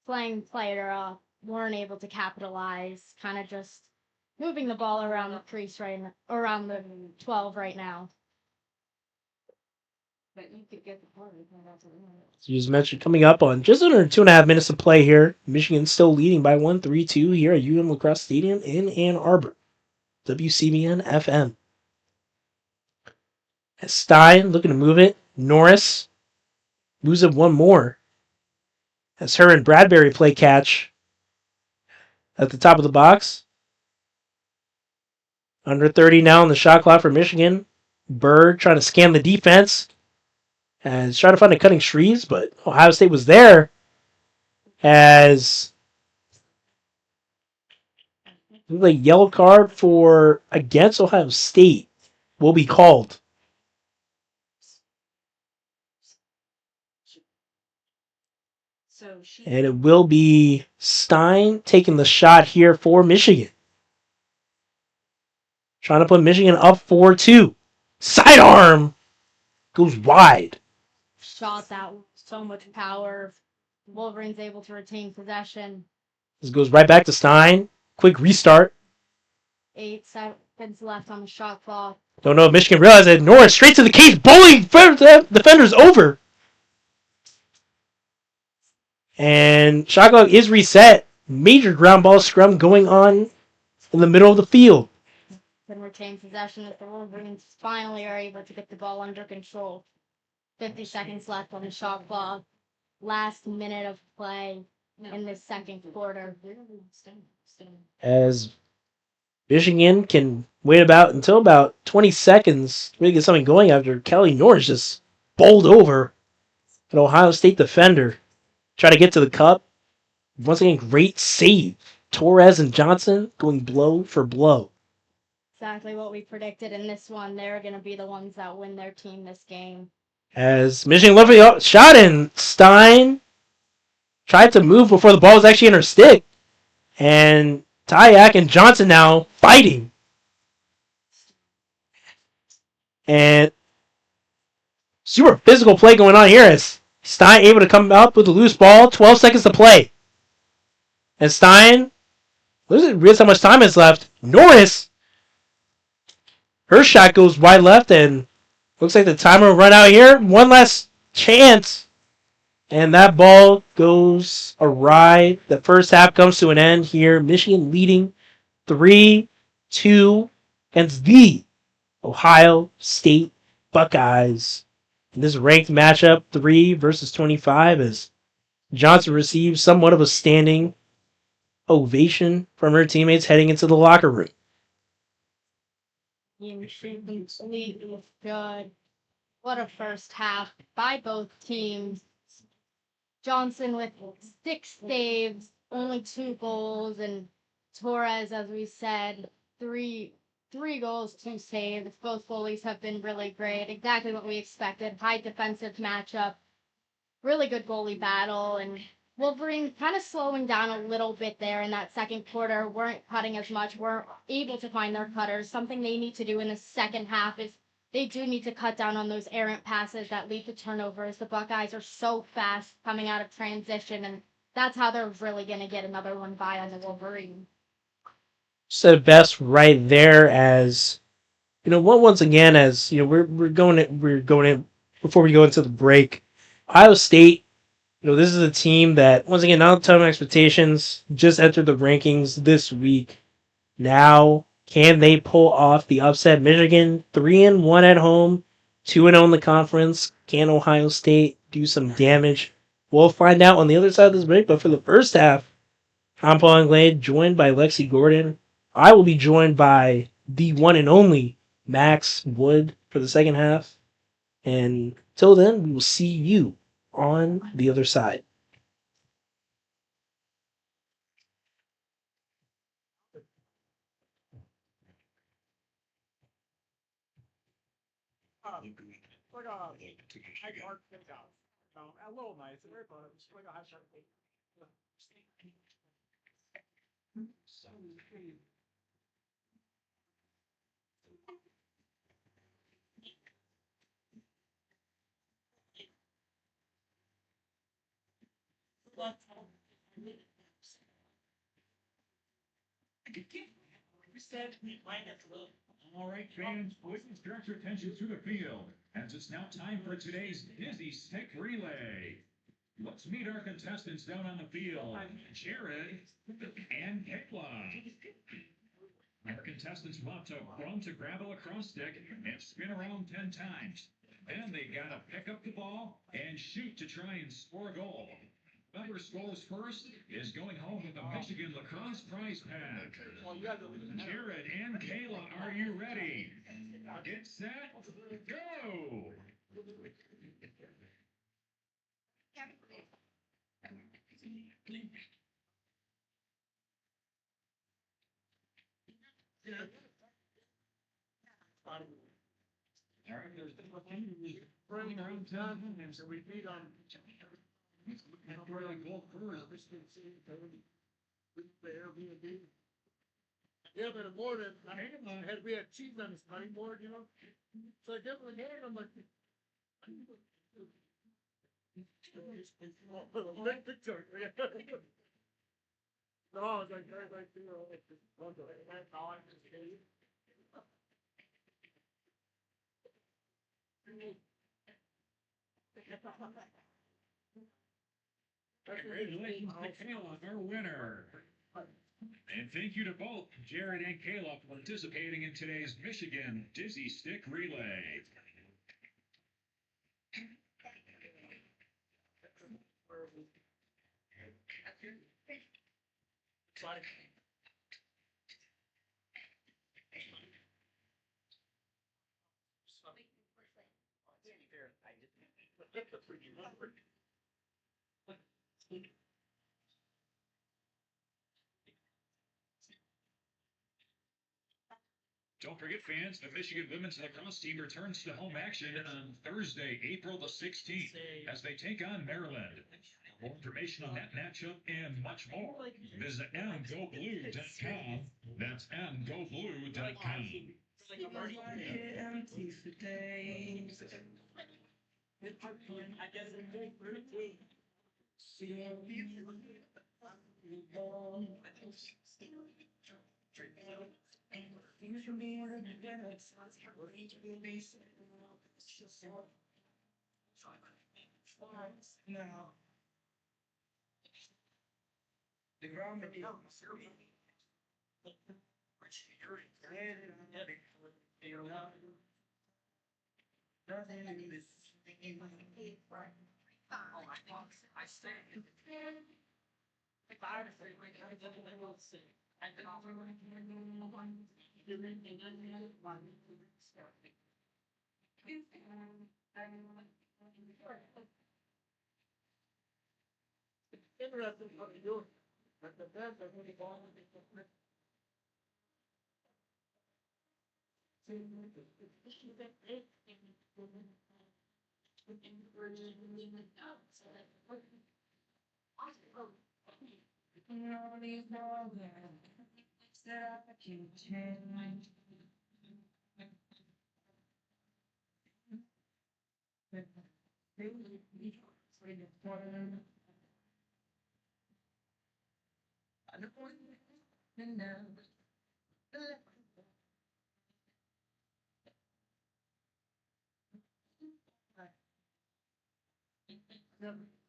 playing player, weren't able to capitalize, kind of just moving the ball around the crease around the 12 right now. But you could get the point. So you just mentioned coming up on just under 2.5 minutes of play here. Michigan still leading by 1-3-2 here at Lacrosse Stadium in Ann Arbor. WCBN FM. As Stein looking to move it. Norris moves it one more. As her and Bradbury play catch at the top of the box. Under 30 now on the shot clock for Michigan. Bird trying to scan the defense. And trying to find a cutting Shreves, but Ohio State was there. As the yellow card for against Ohio State will be called. And it will be Stein taking the shot here for Michigan. Trying to put Michigan up 4-2. Sidearm goes wide. Shot that with so much power. Wolverines able to retain possession. This goes right back to Stein. Quick restart. 8 seconds left on the shot clock. Don't know if Michigan realized that. Norris straight to the cage, bowling defenders over. And shot clock is reset. Major ground ball scrum going on in the middle of the field. Can retain possession as the Wolverines finally are able to get the ball under control. 50 seconds left on the shot clock. Last minute of play in the second quarter. As Michigan can wait until about 20 seconds to really get something going after Kelly Norris just bowled over an Ohio State defender. Try to get to the cup. Once again, great save. Torres and Johnson going blow for blow. Exactly what we predicted in this one. They're going to be the ones that win their team this game. As Michigan left shot in, Stein tried to move before the ball was actually in her stick. And Tyak and Johnson now fighting. And super physical play going on here as Stein able to come up with a loose ball. 12 seconds to play. And Stein, realize how much time is left. Norris, her shot goes wide left and looks like the timer will run out here. One last chance. And that ball goes awry. The first half comes to an end here. Michigan leading 3-2 against the Ohio State Buckeyes. In this ranked matchup, 3 versus 25, as Johnson receives somewhat of a standing ovation from her teammates heading into the locker room. Completely good. What a first half by both teams. Johnson with 6 saves, only 2 goals, and Torres, as we said, three goals, 2 saves. Both goalies have been really great. Exactly what we expected. High defensive matchup. Really good goalie battle, and Wolverines kind of slowing down a little bit there in that second quarter. Weren't cutting as much. Weren't able to find their cutters. Something they need to do in the second half is they do need to cut down on those errant passes that lead to turnovers. The Buckeyes are so fast coming out of transition, and that's how they're really going to get another one by on the Wolverines. Said best right there, as once again, as we're going in before we go into the break. Ohio State, this is a team that once again, not a ton of expectations, just entered the rankings this week. Now, can they pull off the upset? Michigan 3-1 at home, 2-0 in the conference. Can Ohio State do some damage We'll find out on the other side of this break. But for the first half, I'm Paul Anglade, joined by Lexi Gordon. I will be joined by the one and only Max Wood for the second half. And till then, we will see you on the other side. All right, fans, please direct your attention to the field, as it's now time for today's Dizzy Stick Relay. Let's meet our contestants down on the field, Jared and Kayla. Our contestants want to run to grab a lacrosse stick and spin around 10 times. Then they gotta pick up the ball and shoot to try and score a goal. Whoever scores first is going home with a Michigan lacrosse prize pack. Jared and Kayla, are you ready? Get set, go! All right, there's running around town, and so we beat on. Yeah, but in the morning, we had cheese on his cutting board, you know? So I get in the morning, I'm like. Big picture. No, I was like, you know, like, Congratulations to Kayla, our winner. And thank you to both Jared and Kayla for participating in today's Michigan Dizzy Stick Relay. Don't forget, fans, the Michigan women's lacrosse team returns to home action on Thursday, April the 16th, as they take on Maryland. For more information on that matchup and much more, visit mgoblue.com. That's mgoblue.com. interesting what you do. But the best, I think,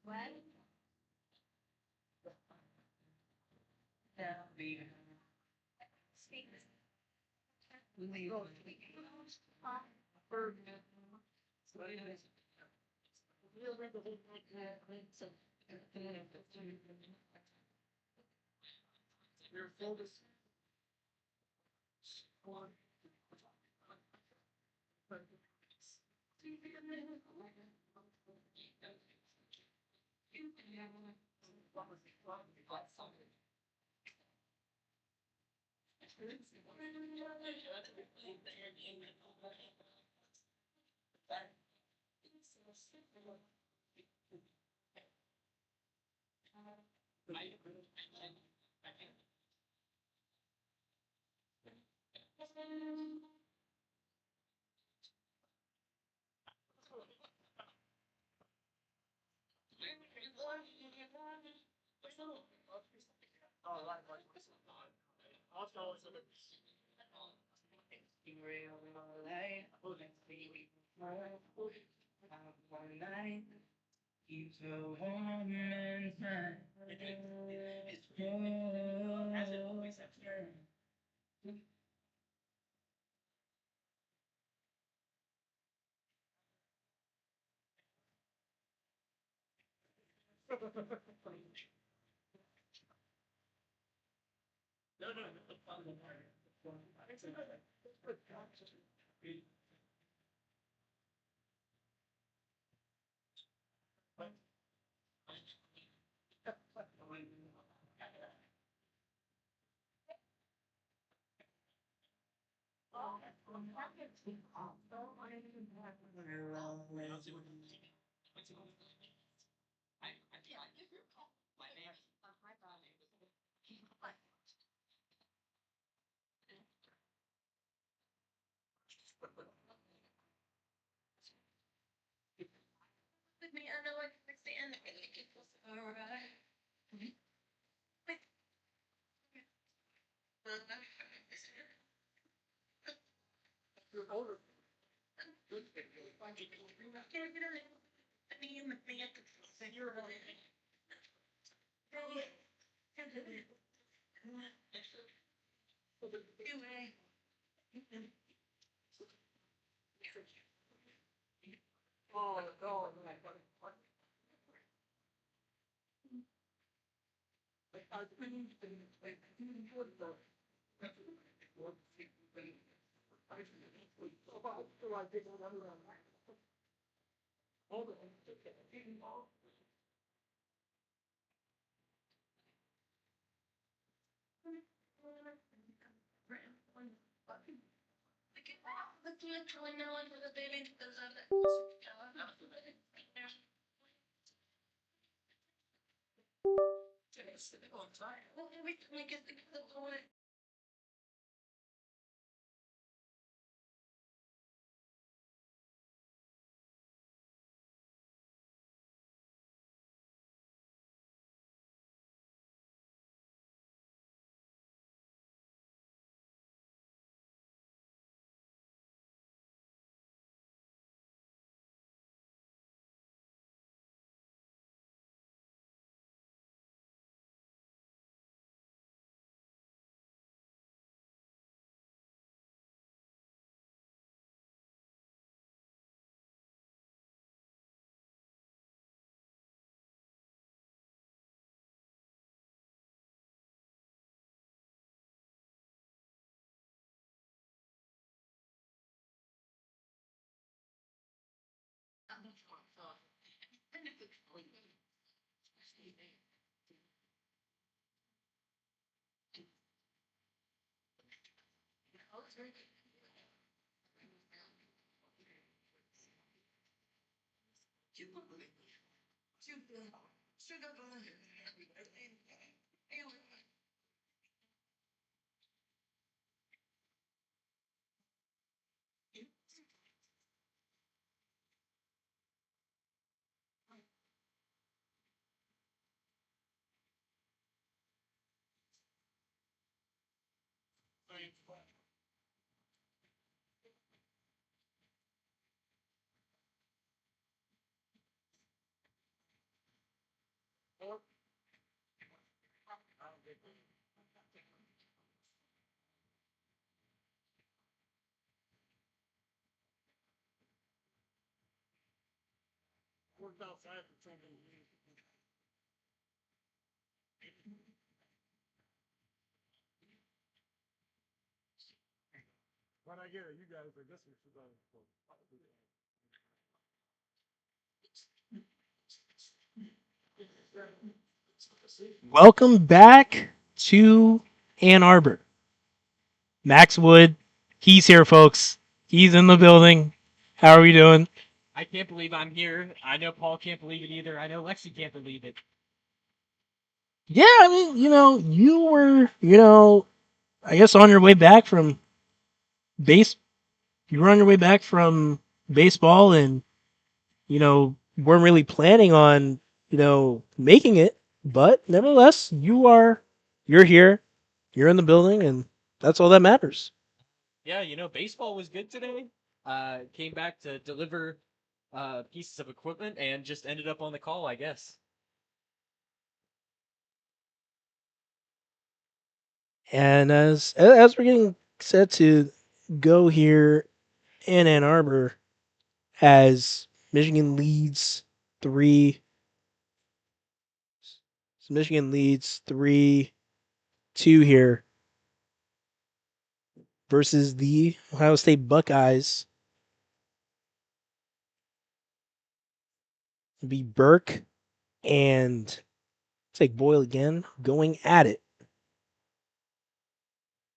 What? Speak. Your focus. Keep so warm and fine. It's cold as it always has been. With me, I know I can stand it. It was alright. You're older. Oh, God. Literally no one with a baby does that. Well, every time I get the one. stepped outside for some reason. When I get it, you guys are this is Welcome back to Ann Arbor. Max Wood, he's here, folks. He's in the building. How are we doing? I can't believe I'm here. I know Paul can't believe it either. I know Lexi can't believe it. Yeah, I mean, you were, I guess on your way back from base. You were on your way back from baseball, and weren't really planning on, making it. But nevertheless, you're here, you're in the building, and that's all that matters. Yeah, baseball was good today. Came back to deliver pieces of equipment and just ended up on the call, I guess. And as we're getting set to go here in Ann Arbor, as Michigan leads 3 Michigan leads 3-2 here versus the Ohio State Buckeyes. It'd be Burke and take Boyle again, going at it.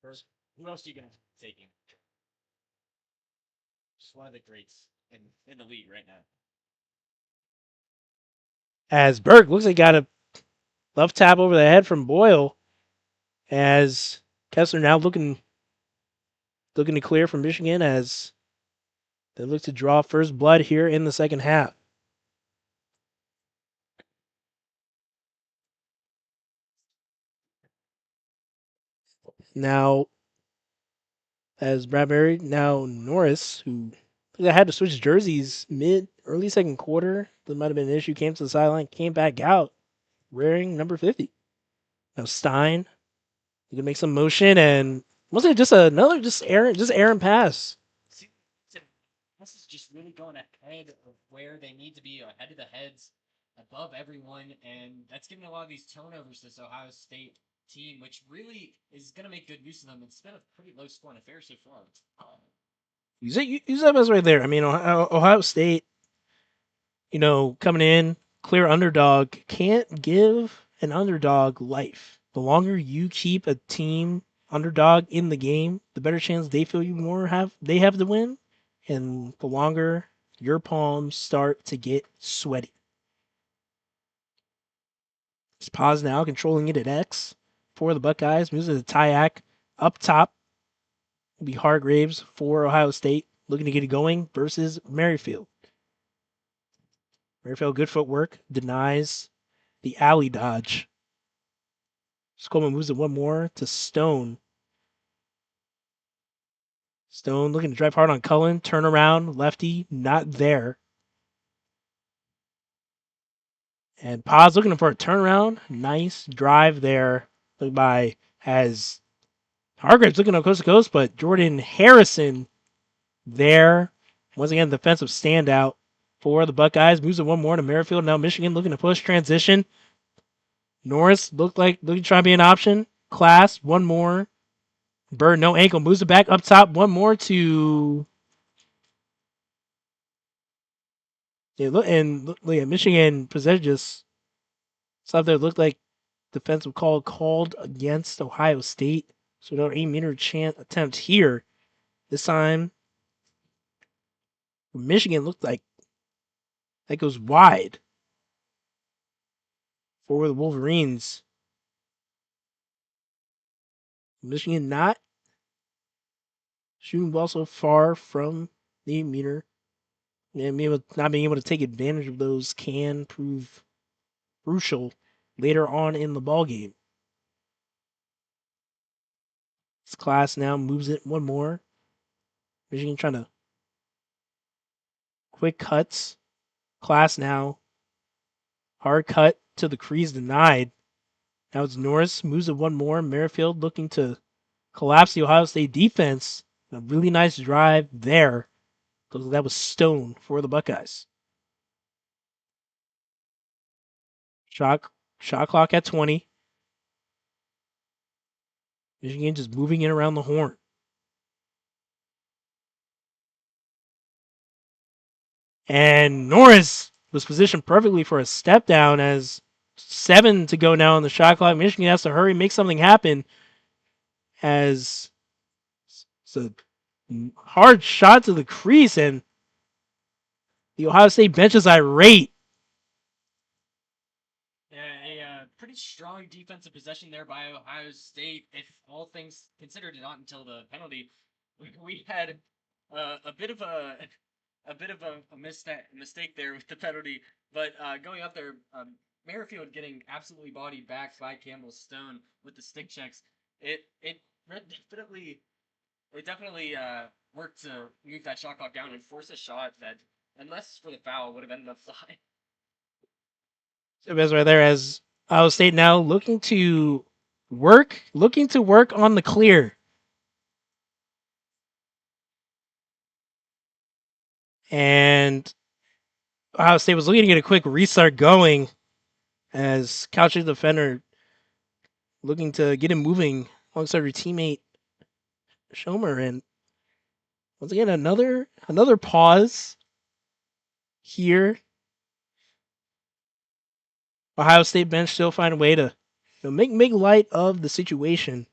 Who else are you gonna take him? Just one of the greats in the league right now. As Burke looks like got a left tap over the head from Boyle, as Kessler now looking to clear from Michigan as they look to draw first blood here in the second half. Now, as Bradbury, now Norris, who had to switch jerseys early second quarter. There might have been an issue, came to the sideline, came back out wearing number 50. Now Stein, you can make some motion, and was it just another Aaron pass? This is just really going ahead of where they need to be, ahead of the heads, above everyone, and that's giving a lot of these turnovers to this Ohio State team, which really is going to make good use of them. It's been a pretty low scoring affair so far. You said best right there. I mean, Ohio State, coming in, clear underdog, can't give an underdog life. The longer you keep a team underdog in the game, the better chance they feel they have to win, and the longer your palms start to get sweaty. It's pause now, controlling it at X for the Buckeyes. Moves to the Tyack up top. Will be Hargraves for Ohio State, looking to get it going versus Merrifield. Merrifield, good footwork, denies the alley dodge. Coleman moves it one more to Stone. Stone looking to drive hard on Cullen. Turn around, lefty, not there. And Paz looking for a turnaround. Nice drive there by as Hargraves looking on coast to coast, but Jordan Harrison there. Once again, defensive standout for the Buckeyes. Moves it one more to Merrifield. Now Michigan looking to push transition. Norris looking to try to be an option. Class, one more. Bird, no ankle. Moves it back up top. One more to... look at Michigan possession just stuff that looked like defensive call called against Ohio State. So no 8-meter attempt here. This time, Michigan looked like that goes wide for the Wolverines. Michigan not shooting well so far from the 8-meter. And not being able to take advantage of those can prove crucial later on in the ball game. This Class now moves it one more. Michigan trying to quick cuts. Class now. Hard cut to the crease denied. Now it's Norris. Moves it one more. Merrifield looking to collapse the Ohio State defense. A really nice drive there. That was Stone for the Buckeyes. Shot clock at 20. Michigan just moving it around the horn. And Norris was positioned perfectly for a step down as 7 to go now on the shot clock. Michigan has to hurry, make something happen as it's a hard shot to the crease, and the Ohio State bench is irate. Yeah, a pretty strong defensive possession there by Ohio State. If all things considered, not until the penalty, we had a bit of a mistake there with the penalty. But going up there, Merrifield getting absolutely bodied back by Campbell Stone with the stick checks. It definitely worked to move that shot clock down and force a shot that, unless for the foul, would have ended up flying. So that's right there as Ohio State now looking to work on the clear. And Ohio State was looking to get a quick restart going as Couch's defender looking to get him moving alongside her teammate Schomer. And once again, another pause here. Ohio State bench still find a way to make light of the situation.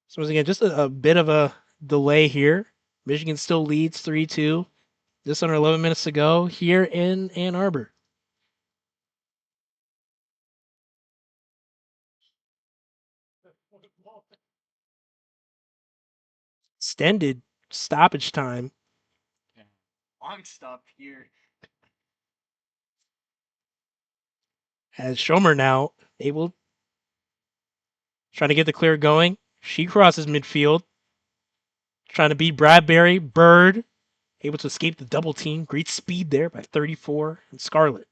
So once again, just a bit of a delay here. Michigan still leads 3-2. Just under 11 minutes to go here in Ann Arbor. Extended stoppage time. Long stop here. As Schomer now able trying to get the clear going. She crosses midfield. Trying to beat Bradbury. Bird able to escape the double team. Great speed there by 34 and Scarlett.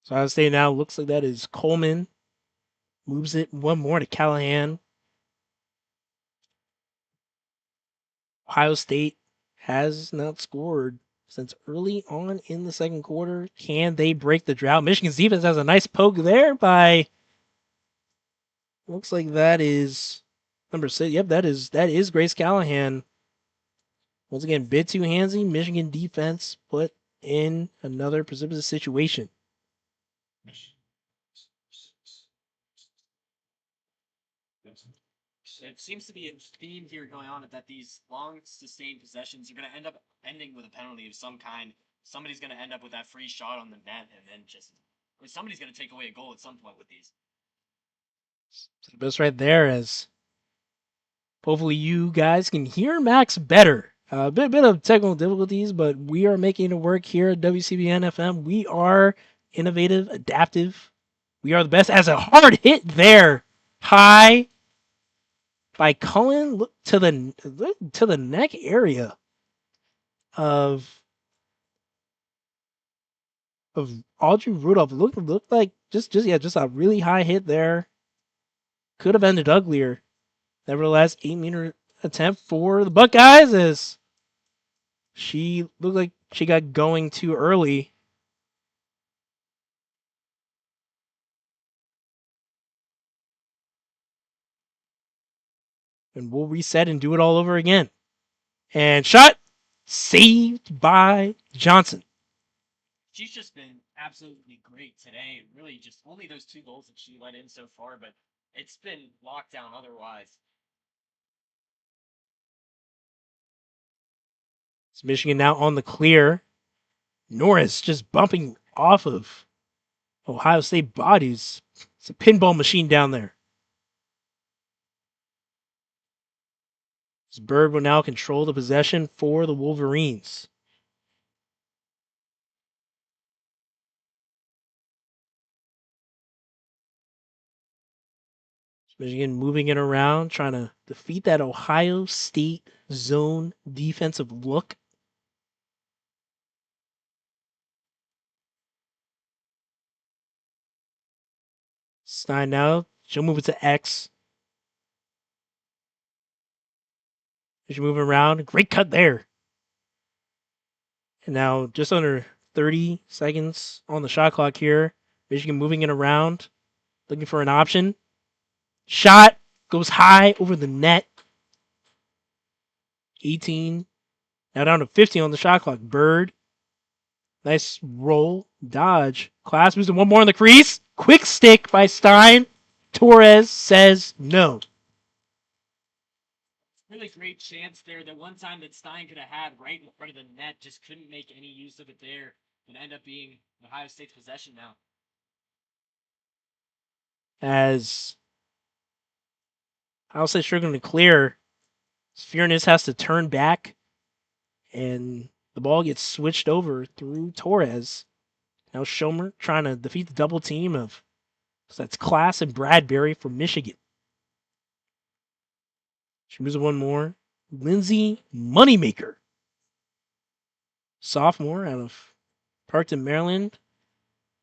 So Ohio State now looks like that is Coleman. Moves it one more to Callahan. Ohio State has not scored since early on in the second quarter. Can they break the drought? Michigan's defense has a nice poke there by, looks like that is number 6. Yep, that is Grace Callahan. Once again, bit too handsy. Michigan defense put in another precipitous situation. It seems to be a theme here going on that these long sustained possessions are going to end up ending with a penalty of some kind. Somebody's going to end up with that free shot on the net, and then somebody's going to take away a goal at some point with these. That's right there, as hopefully you guys can hear Max better. A bit of technical difficulties, but we are making it work here at WCBN FM. We are innovative, adaptive. We are the best. As a hard hit there, high by Cullen, look to the neck area of Audrey Rudolph. Looked like just a really high hit there. Could have ended uglier. Nevertheless, 8-meter attempt for the Buckeyes as she looked like she got going too early. And we'll reset and do it all over again. And shot saved by Johnson. She's just been absolutely great today. Really, just only those 2 goals that she let in so far, but it's been locked down otherwise. It's Michigan now on the clear. Norris just bumping off of Ohio State bodies. It's a pinball machine down there. Bird will now control the possession for the Wolverines. Michigan moving it around, trying to defeat that Ohio State zone defensive look. Stein now, she'll move it to X. She's moving around. Great cut there. And now just under 30 seconds on the shot clock here. Michigan moving it around, looking for an option. Shot goes high over the net. 18. Now down to 50 on the shot clock. Bird. Nice roll. Dodge. Class moves to one more on the crease. Quick stick by Stein. Torres says no. Really great chance there. The one time that Stein could have had right in front of the net, just couldn't make any use of it there, and end up being Ohio State's possession now. As I'll say struggling to clear, Fearness has to turn back, and the ball gets switched over through Torres. Now Schomer trying to defeat the double team of, so that's Class and Bradbury from Michigan. She moves one more. Lindsay Moneymaker, sophomore out of Parkton, Maryland,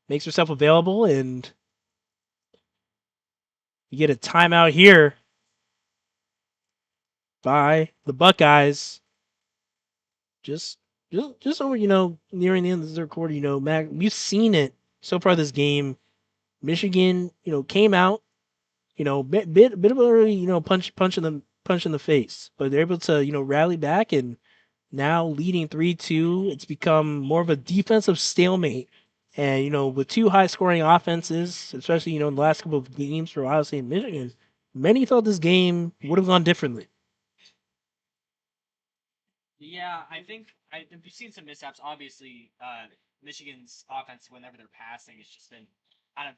makes herself available, and you get a timeout here by the Buckeyes. Just over, nearing the end of the third quarter, Mac, we've seen it so far this game. Michigan, came out, bit of a early, punch in the face, but they're able to, rally back, and now leading 3-2, it's become more of a defensive stalemate. And, with two high scoring offenses, especially, in the last couple of games for Ohio State and Michigan, many thought this game would have gone differently. Yeah, I think we've seen some mishaps. Obviously, Michigan's offense, whenever they're passing, it's just been kind of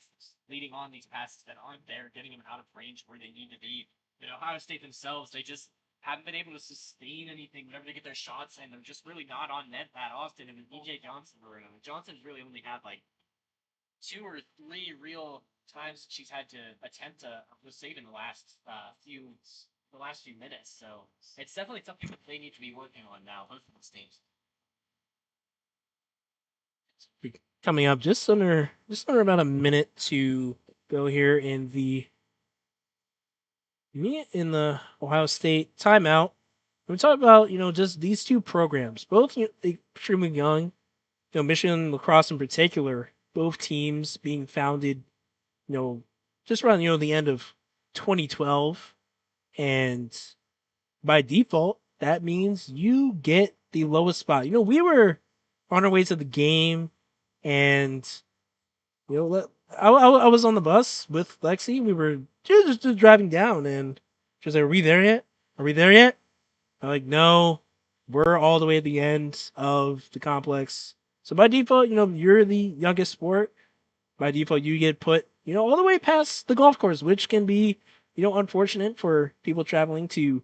leading on these passes that aren't there, getting them out of range where they need to be. Ohio State themselves, they just haven't been able to sustain anything whenever they get their shots, and they're just really not on net that often. And with DJ Johnson's really only had like 2 or 3 real times she's had to attempt a save in the last few minutes. So it's definitely something that they need to be working on now, both of those teams. Coming up just under about a minute to go here in the Ohio State timeout. We talk about, just these two programs, both extremely young. Michigan Lacrosse in particular, both teams being founded, just around, the end of 2012. And by default, that means you get the lowest spot. We were on our way to the game, and I was on the bus with Lexi. We were just driving down, and she was like, "Are we there yet? Are we there yet?" I'm like, "No, we're all the way at the end of the complex." So by default, you're the youngest sport. By default, you get put, all the way past the golf course, which can be, unfortunate for people traveling to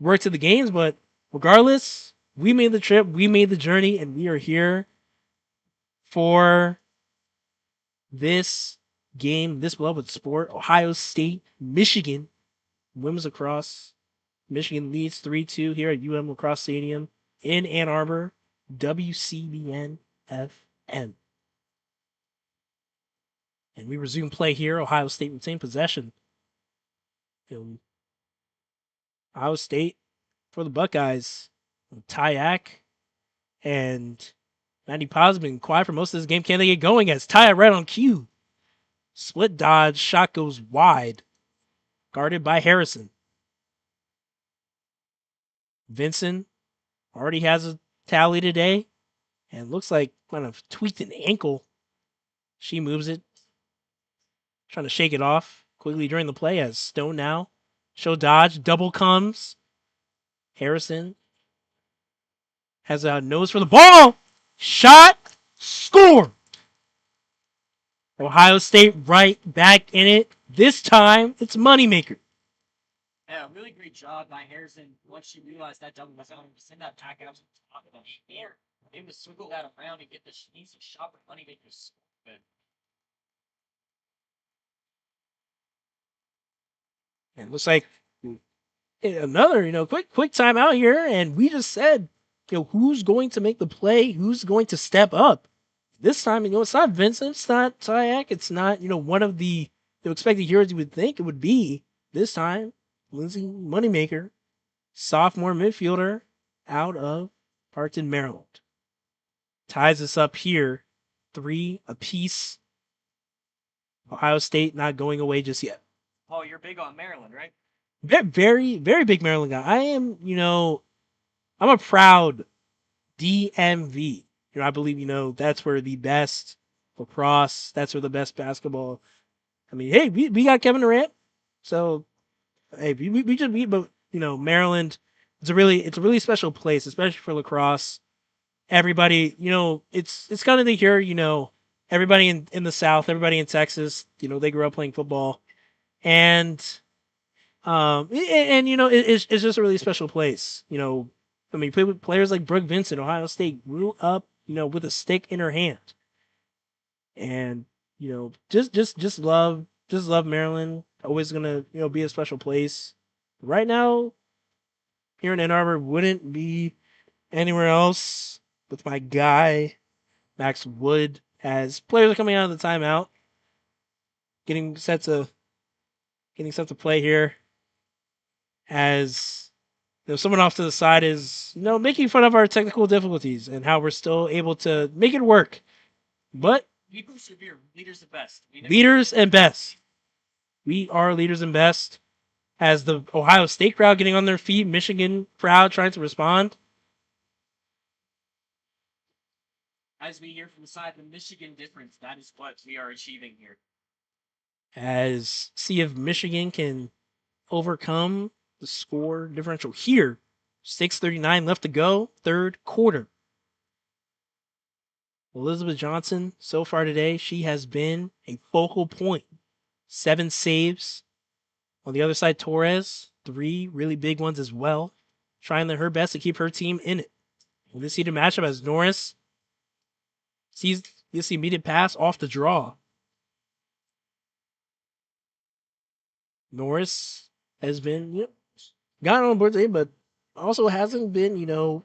work to the games. But regardless, we made the trip, we made the journey, and we are here for this game, this beloved sport. Ohio State, Michigan, women's lacrosse. Michigan leads 3-2 here at Lacrosse Stadium in Ann Arbor. WCBN FM. And we resume play here. Ohio State retained possession. Ohio State for the Buckeyes. Tyak and Maddie Paz have been quiet for most of this game. Can they get going? As Tyak right on cue. Split dodge. Shot goes wide. Guarded by Harrison. Vincent already has a tally today. And looks like kind of tweaked an ankle. She moves it. Trying to shake it off quickly during the play as Stone now. Show dodge. Double comes. Harrison has a nose for the ball. Shot. Score. Ohio State right back in it. This time, it's Moneymaker. Yeah, really great job by Harrison. Once she realized that double was on, to send that back out to the top of the air. Able to swiggle that around and get the easy shot for Moneymaker's good. And looks like another, quick timeout here. And we just said, who's going to make the play? Who's going to step up? This time, it's not Vincent. It's not Tyak. It's not, one of the expected heroes you would think it would be. This time, Lindsay Moneymaker, sophomore midfielder out of Parkton, Maryland. ties us up here, 3 apiece. Ohio State not going away just yet. Paul, you're big on Maryland, right? Very, very big Maryland guy. I am, I'm a proud DMV. I believe, that's where the best lacrosse, that's where the best basketball. I mean, hey, we got Kevin Durant. So, hey, we just beat, but, Maryland, it's a really special place, especially for lacrosse. Everybody, it's kind of to hear, everybody in the South, everybody in Texas, they grew up playing football. And it's just a really special place. I mean, play with players like Brooke Vincent, Ohio State grew up, with a stick in her hand, and just love Maryland. Always gonna, be a special place. Right now, here in Ann Arbor, wouldn't be anywhere else with my guy Max Wood, as players are coming out of the timeout, getting set to play here. As someone off to the side is, making fun of our technical difficulties and how we're still able to make it work. But We persevere. Leaders the best. leaders and best. We are leaders and best. As the Ohio State crowd getting on their feet, Michigan crowd trying to respond. As we hear from the side, the Michigan difference, that is what we are achieving here. As see if Michigan can overcome the score differential here. 6:39 left to go, third quarter. Elizabeth Johnson, so far today, she has been a focal point. 7 saves. On the other side, Torres, 3 really big ones as well. Trying her best to keep her team in it. In this heated matchup, as Norris sees this immediate pass off the draw. Norris has been, gotten on board today, but also hasn't been, I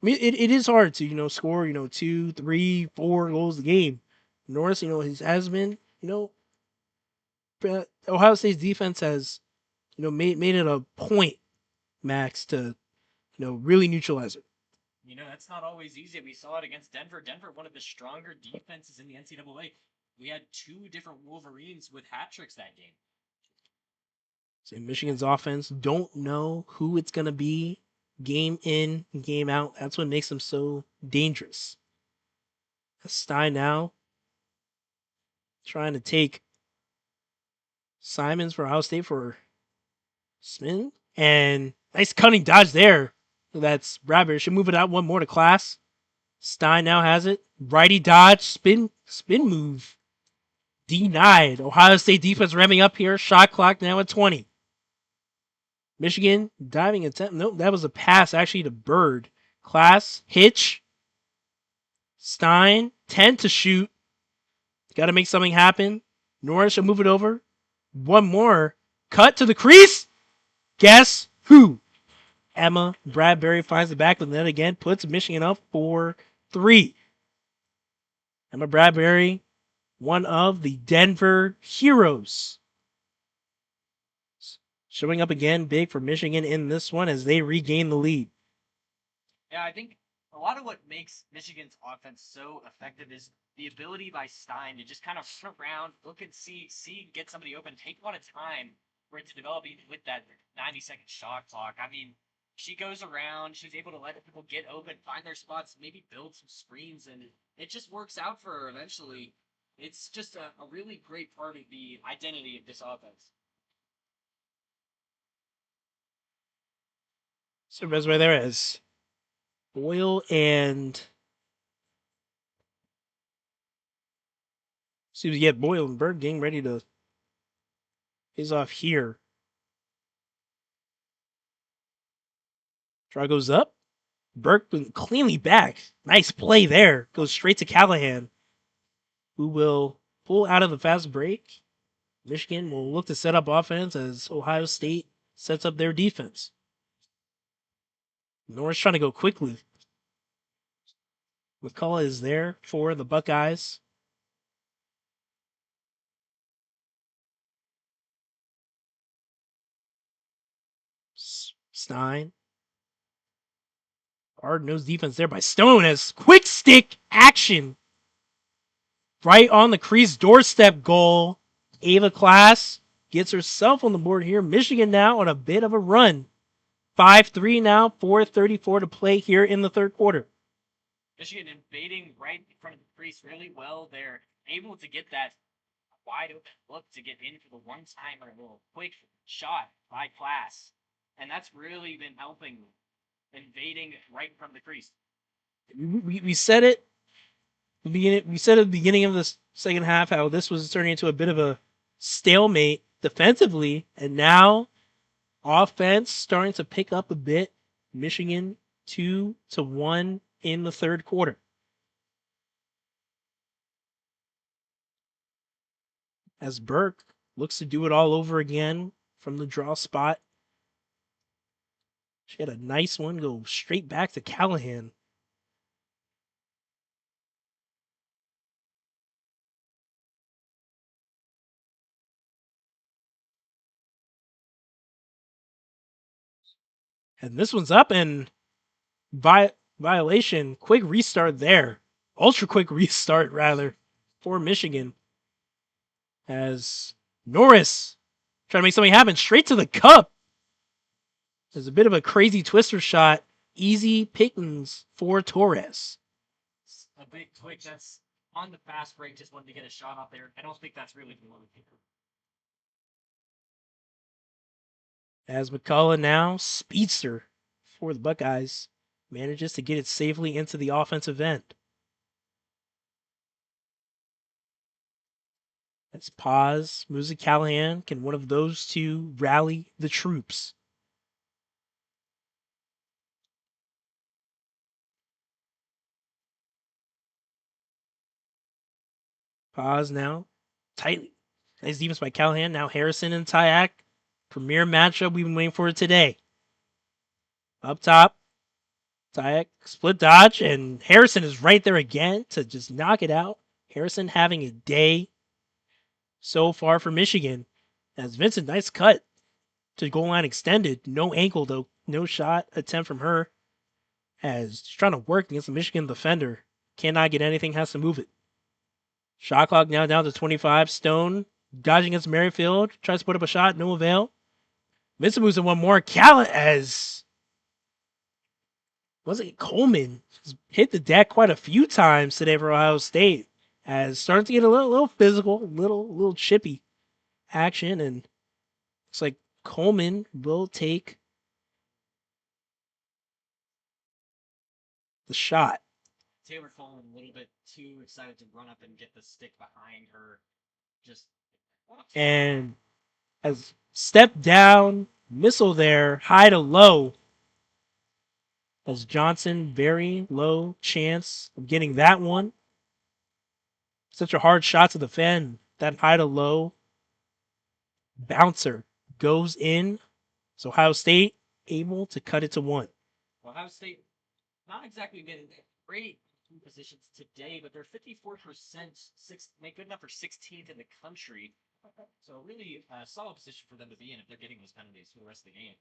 mean, it is hard to, score, 2, 3, 4 goals a game. Norris, he has been, Ohio State's defense has, made it a point, Max, to, really neutralize it. That's not always easy. We saw it against Denver. Denver, one of the stronger defenses in the NCAA. We had 2 different Wolverines with hat tricks that game. So Michigan's offense, don't know who it's going to be game in, game out. That's what makes them so dangerous. Stein now trying to take Simons for Ohio State for spin. And nice cutting dodge there. That's Bradbury. Should move it out one more to Class. Stein now has it. Righty dodge, spin move. Denied. Ohio State defense ramming up here. Shot clock now at 20. Michigan diving attempt. Nope, that was a pass actually to Bird. Class, hitch. Stein, 10 to shoot. Got to make something happen. Norris should move it over. One more. Cut to the crease. Guess who? Emma Bradbury finds the back of the net again. Puts Michigan up 4-3. Emma Bradbury, one of the Denver heroes. Showing up again big for Michigan in this one as they regain the lead. Yeah, I think a lot of what makes Michigan's offense so effective is the ability by Stein to just kind of run around, look and see, get somebody open, take a lot of time for it to develop even with that 90-second shot clock. I mean, she goes around, she's able to let people get open, find their spots, maybe build some screens, and it just works out for her eventually. It's just a really great part of the identity of this offense. So right there is Boyle and Boyle and Berg getting ready to face off here. Draw goes up. Burke cleanly back. Nice play there. Goes straight to Callahan, who will pull out of the fast break. Michigan will look to set up offense as Ohio State sets up their defense. Norris trying to go quickly. McCullough is there for the Buckeyes. Stein. Hard-nosed defense there by Stone as quick stick action. Right on the crease doorstep goal. Ava Class gets herself on the board here. Michigan now on a bit of a run. 5-3 now, 4:34 to play here in the third quarter. Michigan invading right in front of the crease really well. They're able to get that wide open look to get in for the one-timer, a little quick shot by Class. And that's really been helping invading right in front of the crease. We said it. We said at the beginning of the second half how this was turning into a bit of a stalemate defensively, and now offense starting to pick up a bit. Michigan 2-1 in the third quarter. As Burke looks to do it all over again from the draw spot. She had a nice one go straight back to Callahan. And this one's up, and violation. Quick restart there. Ultra quick restart, rather, for Michigan. As Norris trying to make something happen straight to the cup. There's a bit of a crazy twister shot. Easy pickings for Torres. A big quick that's on the fast break, just wanted to get a shot out there. I don't think that's really the one. As McCullough now, speedster for the Buckeyes, manages to get it safely into the offensive end. As Paz moves to Callahan, can one of those two rally the troops? Paz now, tightly. Nice defense by Callahan. Now Harrison and Tyak. Premier matchup we've been waiting for today. Up top, Tyak split dodge, and Harrison is right there again to just knock it out. Harrison having a day so far for Michigan. As Vincent, nice cut to goal line extended. No ankle though. No shot attempt from her. As she's trying to work against the Michigan defender. Cannot get anything, has to move it. Shot clock now down to 25. Stone dodging against Merrifield. Tries to put up a shot. No avail. Vincent moves in one more. Was it Coleman? He's hit the deck quite a few times today for Ohio State. As starting to get a little physical, little chippy action, and looks like Coleman will take the shot. Taylor Coleman a little bit too excited to run up and get the stick behind her. And as step down, missile there, high to low. As Johnson, very low chance of getting that one. Such a hard shot to defend. That high to low bouncer goes in. So Ohio State able to cut it to 1. Ohio State not exactly been in great positions today, but they're 54%, make good enough for 16th in the country. So really a solid position for them to be in if they're getting those penalties for the rest of the game.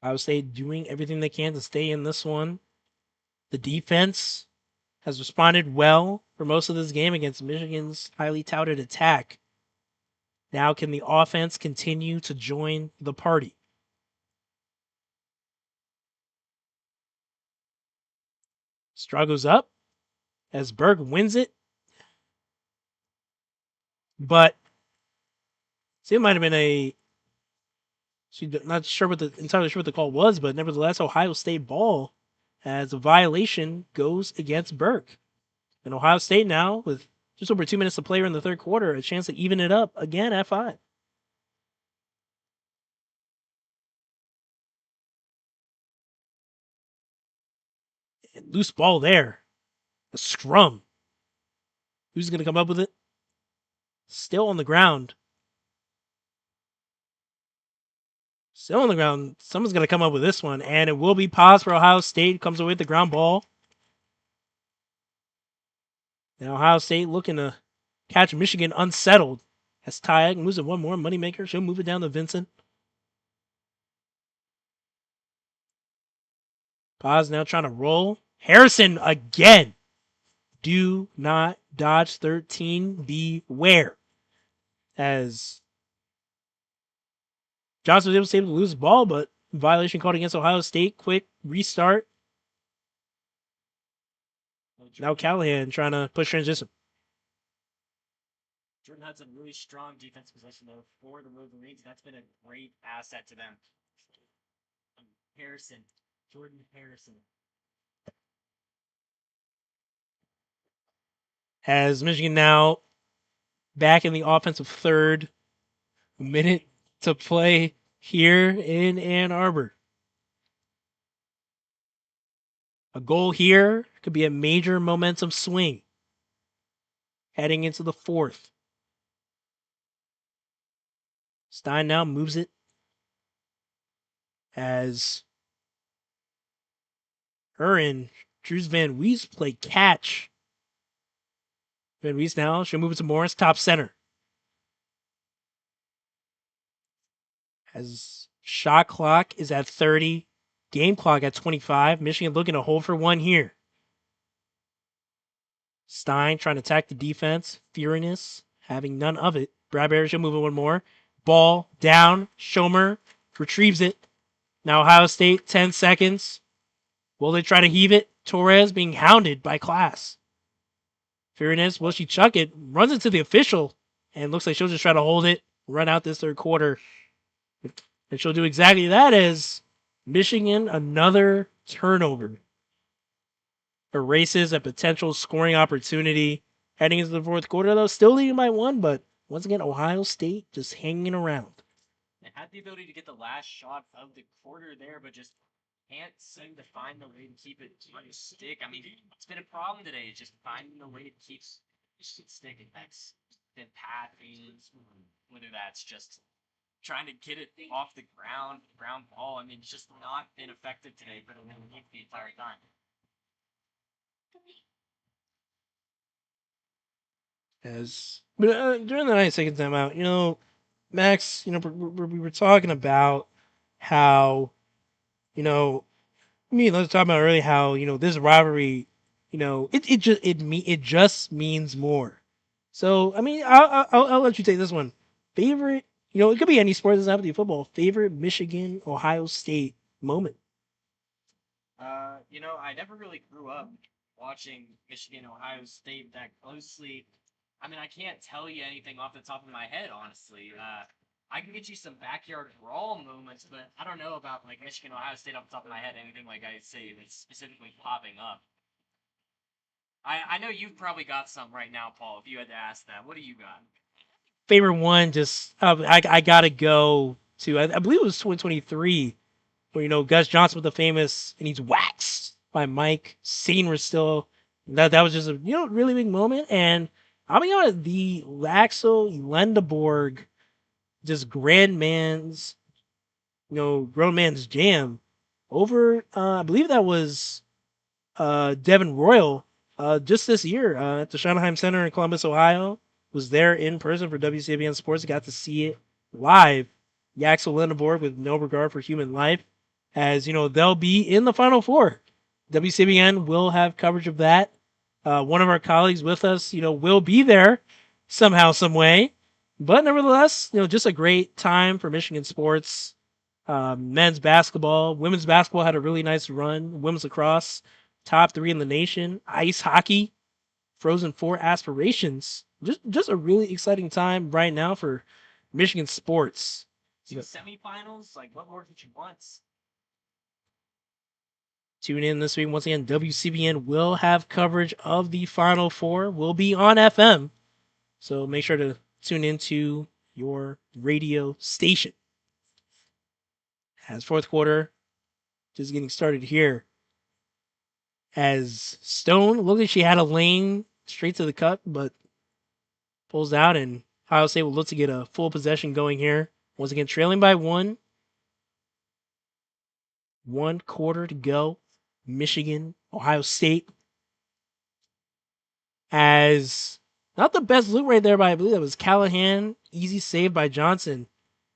Ohio State doing everything they can to stay in this one. The defense has responded well for most of this game against Michigan's highly touted attack. Now can the offense continue to join the party? Struggles up as Berg wins it. But it might have been not entirely sure what the call was, but nevertheless, Ohio State ball as a violation goes against Burke. And Ohio State now, with just over 2 minutes to play in the third quarter, a chance to even it up again at 5. And loose ball there. A scrum. Who's going to come up with it? Still on the ground. Still on the ground. Someone's going to come up with this one, and it will be paused for Ohio State. Comes away with the ground ball. Now Ohio State looking to catch Michigan unsettled As Ty moves it one more. Moneymaker. She'll move it down to Vincent. Paz now trying to roll. Harrison again. Do not dodge 13. Beware. As Johnson was able to lose the ball, but violation called against Ohio State. Quick restart. Now Callahan trying to push transition. Jordan Hudson, really strong defense possession though for the Wolverines. That's been a great asset to them. Jordan Harrison. As Michigan now back in the offensive third. A minute to play here in Ann Arbor. A goal here could be a major momentum swing heading into the fourth. Stein now moves it as her and Drews Van Wees play catch. Van Wees now, she'll move it to Morris, top center. As shot clock is at 30, game clock at 25. Michigan looking to hold for one here. Stein trying to attack the defense. Furious, having none of it. Bradbury should move it one more. Ball down. Schomer retrieves it. Now Ohio State, 10 seconds. Will they try to heave it? Torres being hounded by Class. Furious, will she chuck it? Runs into the official. And looks like she'll just try to hold it. Run out this third quarter. And she'll do exactly that as Michigan, another turnover. Erases a potential scoring opportunity heading into the fourth quarter, though. Still leading by one, but once again, Ohio State just hanging around. They had the ability to get the last shot of the quarter there, but just can't seem to find the way to keep it on the stick. I mean, it's been a problem today, just finding the way to keep it sticking. That's been pathing, whether that's just trying to get it off the ground ball. I mean, it's just not been effective today for the entire time. But during the 90-second timeout, Max, we were talking about how, me and let's talk about earlier how this rivalry, it just means more. So I mean, I'll let you take this one. Favorite, it could be any sport. It doesn't have to be football. Favorite Michigan Ohio State moment. I never really grew up watching Michigan Ohio State that closely. I mean, I can't tell you anything off the top of my head, honestly. I can get you some backyard brawl moments, but I don't know about like Michigan Ohio State off the top of my head. Anything like I say that's specifically popping up. I know you've probably got some right now, Paul. If you had to ask that, what do you got? Favorite one, just I gotta go to. I believe it was 2023, where Gus Johnson with the famous and he's waxed by Mike. Scene was still that was just a really big moment, and I'll be honest, the Laxo Lendeborg, just grown man's jam over. I believe that was Devin Royal just this year at the Schottenheim Center in Columbus, Ohio. Was there in person for WCBN Sports. Got to see it live. Yaxel Lendeborg with no regard for human life. As they'll be in the Final Four. WCBN will have coverage of that. One of our colleagues with us, will be there somehow, some way. But nevertheless, just a great time for Michigan sports. Men's basketball, women's basketball had a really nice run. Women's lacrosse, top 3 in the nation. Ice hockey, Frozen Four aspirations. Just a really exciting time right now for Michigan sports. Semifinals, like what more did you want? Tune in this week. Once again, WCBN will have coverage of the Final Four. We'll be on FM. So make sure to tune into your radio station. As fourth quarter, just getting started here. As Stone looked like she had a lane straight to the cup, but pulls out, and Ohio State will look to get a full possession going here. Once again, trailing by 1. 1 quarter to go. Michigan, Ohio State. As not the best look right there, but I believe that was Callahan easy save by Johnson.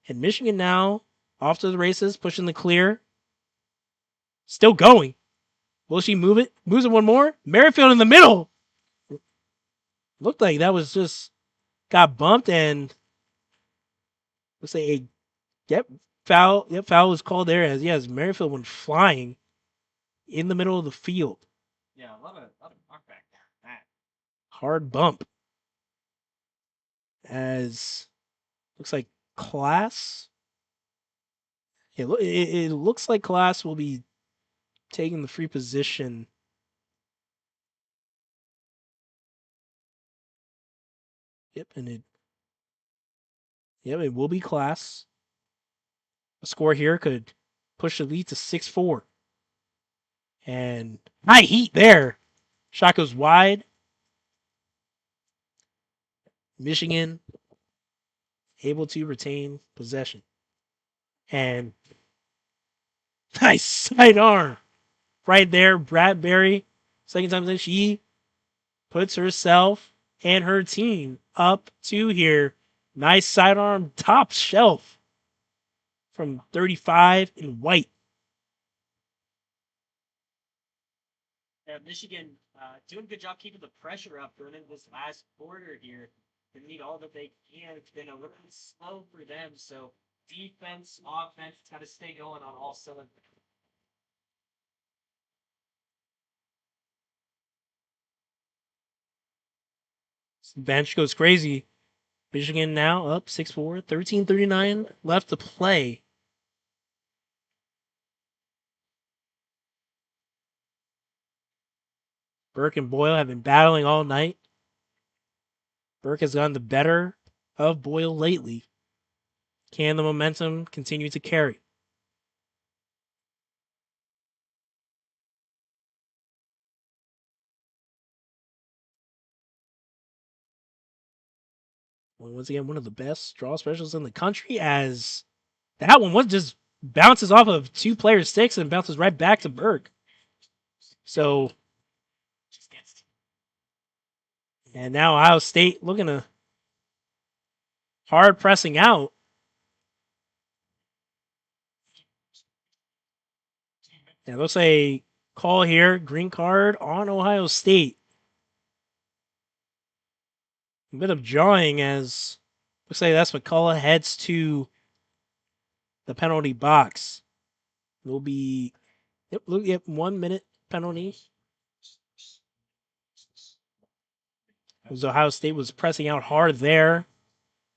And Michigan now off to the races, pushing the clear. Still going. Will she move it? Moves it one more. Merrifield in the middle. Looked like that was just got bumped and let's say foul. Yep, foul was called there as Merrifield went flying in the middle of the field. Yeah, love a knockback there. That. Hard bump. As looks like Class. It looks like Class will be taking the free position. Yep, it will be Class. A score here could push the lead to 6-4. And high heat there. Shot goes wide. Michigan able to retain possession. And nice sidearm right there. Bradbury, second time that she puts herself and her team up to here. Nice sidearm, top shelf from 35 in white. Yeah, Michigan doing a good job keeping the pressure up going into this last quarter here. They need all that they can. It's been a little slow for them, so defense, offense, it's got to stay going on all cylinders. Bench goes crazy. Michigan now up 6-4, 13:39 left to play. Burke and Boyle have been battling all night. Burke has gotten the better of Boyle lately. Can the momentum continue to carry? Once again, one of the best draw specials in the country, as that one was just bounces off of two players' sticks and bounces right back to Burke. So, and now Ohio State looking to hard pressing out. Yeah, looks like a call here, green card on Ohio State. A bit of jawing as looks like that's McCullough heads to the penalty box. It will be 1 minute penalty. As Ohio State was pressing out hard there.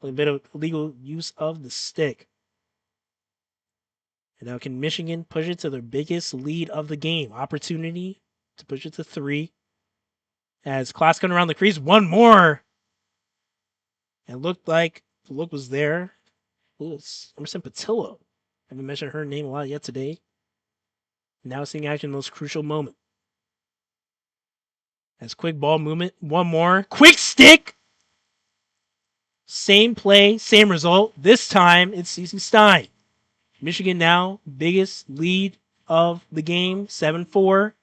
A bit of illegal use of the stick. And now can Michigan push it to their biggest lead of the game? Opportunity to push it to 3. As Class coming around the crease, one more. And looked like the look was there. It's Emerson Patillo. I haven't mentioned her name a lot yet today. Now seeing action in those crucial moments. As quick ball movement, one more. Quick stick! Same play, same result. This time it's Cece Stein. Michigan now biggest lead of the game, 7-4.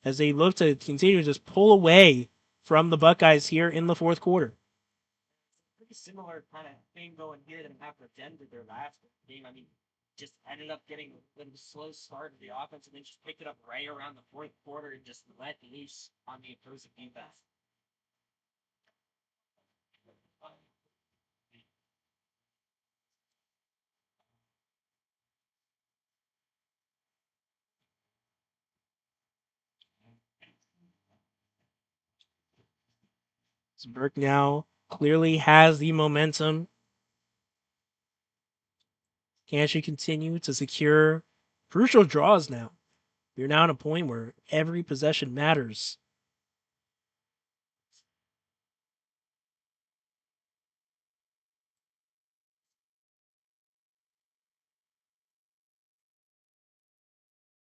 As they look to continue to just pull away from the Buckeyes here in the fourth quarter. Pretty similar kind of thing going here than happened with Denver their last game. I mean, just ended up getting a little slow start of the offense and then just picked it up right around the fourth quarter and just let loose on the opposing defense. Burke now clearly has the momentum. Can she continue to secure crucial draws now? We're now at a point where every possession matters.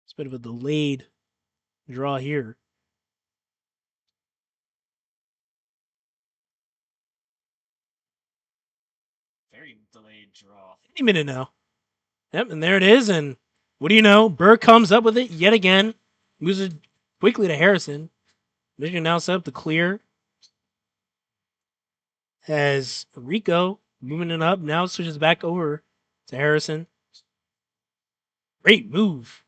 It's a bit of a delayed draw here. Very delayed draw. Any minute now. Yep, and there it is. And what do you know? Burke comes up with it yet again. Moves it quickly to Harrison. Michigan now set up the clear. As Rico moving it up. Now switches back over to Harrison. Great move.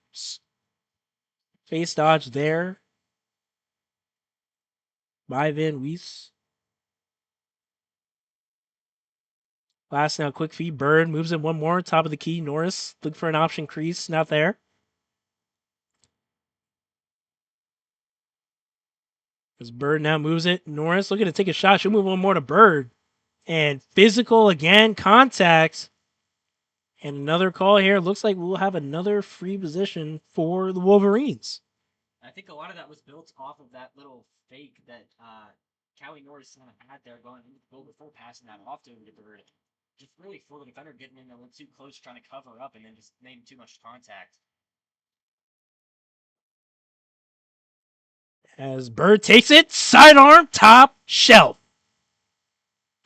Face dodge there by Van Weiss. Last now, quick feed. Bird moves in one more. Top of the key. Norris looking for an option crease. Not there. As Bird now moves it. Norris looking to take a shot. She'll move one more to Bird. And physical again. Contact. And another call here. Looks like we'll have another free position for the Wolverines. I think a lot of that was built off of that little fake that Callie Norris had there going before passing that off to Bird. Just really for the defender getting in a little too close, trying to cover up, and then just made too much contact. As Bird takes it, sidearm, top shelf.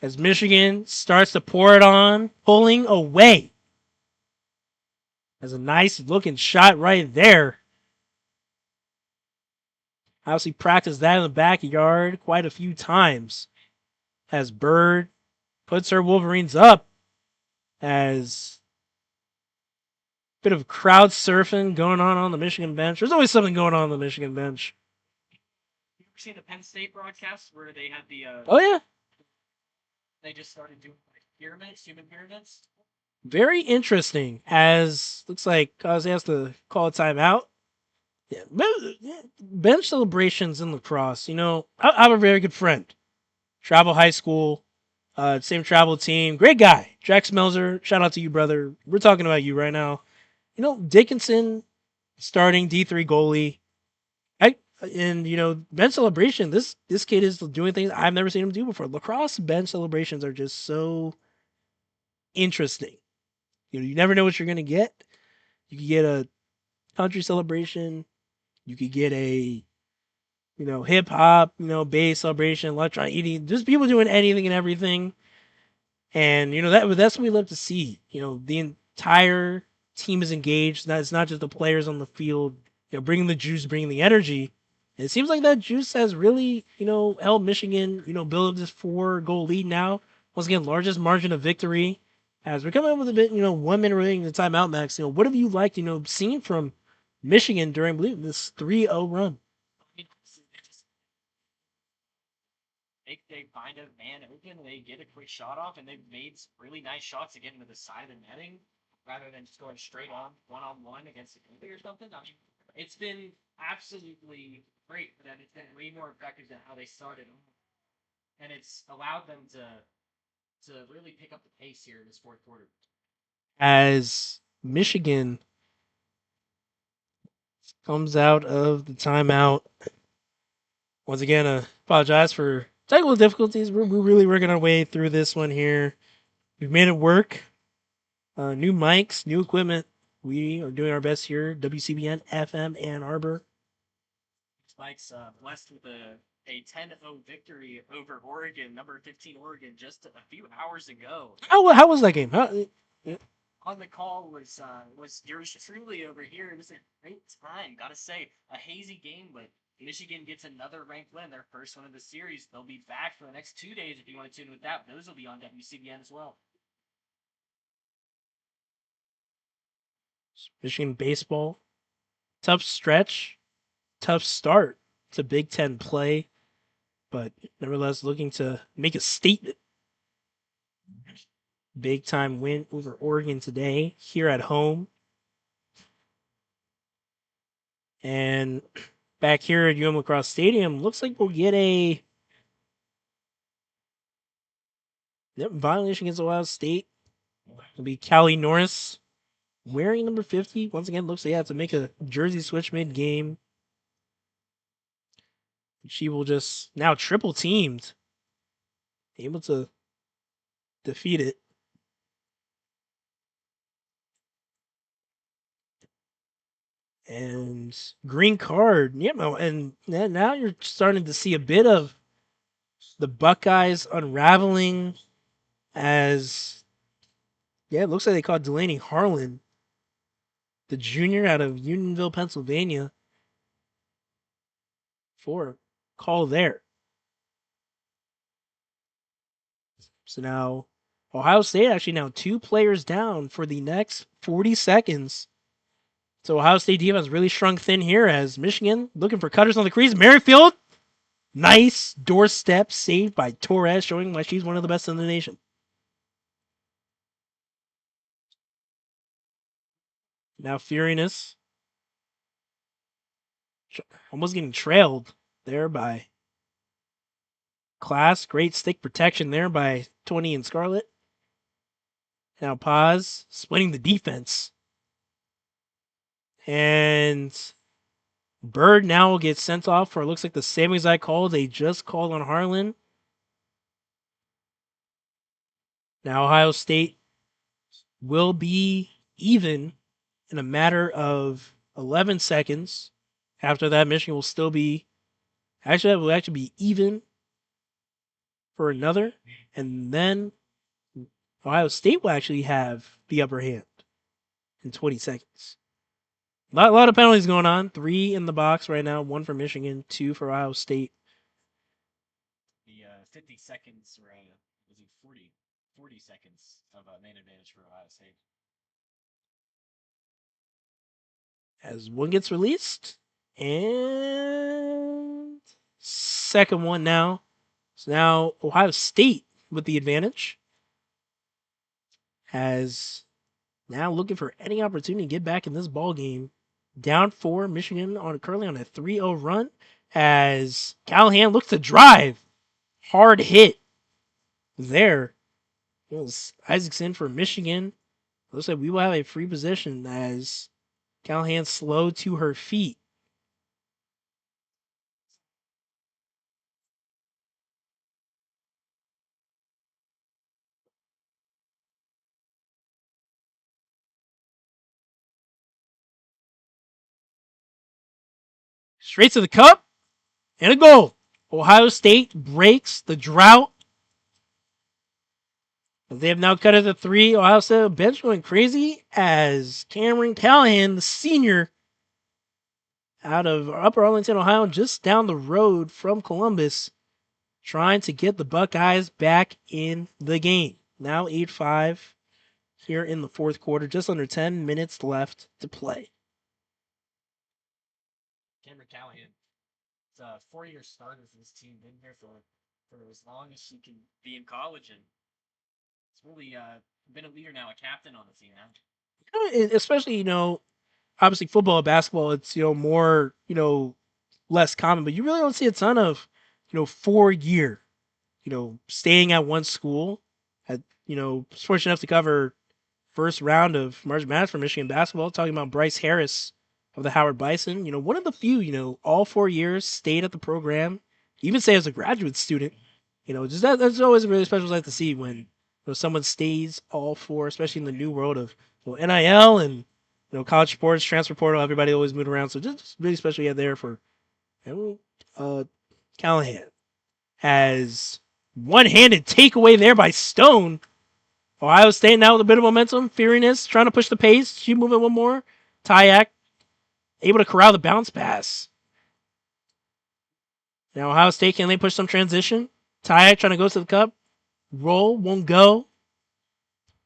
As Michigan starts to pour it on, pulling away. As a nice looking shot right there. Obviously practiced that in the backyard quite a few times. As Bird puts her Wolverines up. As bit of crowd surfing going on the Michigan bench. There's always something going on the Michigan bench. You ever seen the Penn State broadcast where they had the Oh yeah. They just started doing like pyramids, human pyramids? Very interesting. As looks like Kazi has to call a timeout. Yeah, bench celebrations in lacrosse. You know, I have a very good friend. Travel high school, same travel team. Great guy. Jack Smelzer. Shout out to you, brother. We're talking about you right now. You know, Dickinson starting D3 goalie. And you know, bench celebration. This kid is doing things I've never seen him do before. Lacrosse bench celebrations are just so interesting. You know, you never know what you're gonna get. You could get a country celebration. You could get a, you know, hip hop, you know, bass celebration, electronic eating. Just people doing anything and everything. And you know that's what we love to see. You know, the entire team is engaged. It's not just the players on the field. You know, bringing the juice, bringing the energy. And it seems like that juice has really, you know, helped Michigan, you know, build up this 4-goal lead now. Once again, largest margin of victory. As we're coming up with a bit, you know, 1 minute remaining in the timeout, Max. You know, what have you liked, you know, seeing from Michigan during, I believe, this 3-0 run? They find a man open, they get a quick shot off, and they've made some really nice shots to get into the side of the netting rather than just going straight on one against the goalie or something. I mean, it's been absolutely great for them. It's been way more effective than how they started, and it's allowed them to really pick up the pace here in this fourth quarter. As Michigan comes out of the timeout, once again, apologize for technical difficulties. We're really working our way through this one here. We've made it work. New mics, new equipment. We are doing our best here. WCBN FM Ann Arbor. Mike's blessed with a 10-0 victory over Oregon, number 15 Oregon, just a few hours ago. How was that game? On the call was yours truly over here. It was a great time, gotta say. A hazy game, but Michigan gets another ranked win, their first one of the series. They'll be back for the next 2 days if you want to tune in with that. Those will be on WCBN as well. Michigan baseball. Tough stretch. Tough start to Big Ten play. But nevertheless, looking to make a statement. Big time win over Oregon today here at home. And back here at Lacrosse Stadium, looks like we'll get a violation against Ohio State. It'll be Callie Norris wearing number 50. Once again, looks like they have to make a jersey switch mid-game. She will just now triple teamed. Able to defeat it. And green card. Yeah, and now you're starting to see a bit of the Buckeyes unraveling as, yeah, it looks like they caught Delaney Harlan, the junior out of Unionville, Pennsylvania, for a call there. So now Ohio State actually now 2 players down for the next 40 seconds. So Ohio State defense really shrunk thin here as Michigan looking for cutters on the crease. Merrifield, nice doorstep save by Torres, showing why she's one of the best in the nation. Now Furious almost getting trailed there by Class. Great stick protection there by 20 and Scarlet. Now Paz splitting the defense. And Bird now will get sent off for it looks like the same exact call they just called on Harlan. Now Ohio State will be even in a matter of 11 seconds. After that, Michigan will still be actually that will actually be even for another, and then Ohio State will actually have the upper hand in 20 seconds. A lot of penalties going on. 3 in the box right now. 1 for Michigan, 2 for Ohio State. The 50 seconds, or was it 40 seconds of man advantage for Ohio State. As one gets released, and second one now. So now Ohio State with the advantage. As now looking for any opportunity to get back in this ball game. Down 4, Michigan currently on a 3-0 run as Callahan looks to drive. Hard hit there. It was Isaacson for Michigan. Looks like we will have a free position as Callahan slowed to her feet. Straight to the cup and a goal. Ohio State breaks the drought. They have now cut it to 3. Ohio State bench going crazy as Cameron Callahan, the senior, out of Upper Arlington, Ohio, just down the road from Columbus, trying to get the Buckeyes back in the game. Now 8-5 here in the fourth quarter, just under 10 minutes left to play. Cameron Callahan. It's a 4-year starter for this team. Been here for as long as she can be in college, and it's really been a leader now, a captain on the team now. Especially, obviously football and basketball, it's, more, less common, but you really don't see a ton of, 4-year, staying at one school. Was fortunate enough to cover first round of March Madness for Michigan basketball, talking about Bryce Harris of the Howard Bison. One of the few, all 4 years stayed at the program, even say as a graduate student. Just that's always a really special sight to see when someone stays all 4, especially in the new world of NIL and college sports, transfer portal. Everybody always moved around, so just really special you had there for Callahan. As one-handed takeaway there by Stone. Ohio State now with a bit of momentum. Feariness trying to push the pace. She moving one more. Tyak able to corral the bounce pass. Now Ohio State, can they push some transition? Tyak trying to go to the cup. Roll, won't go.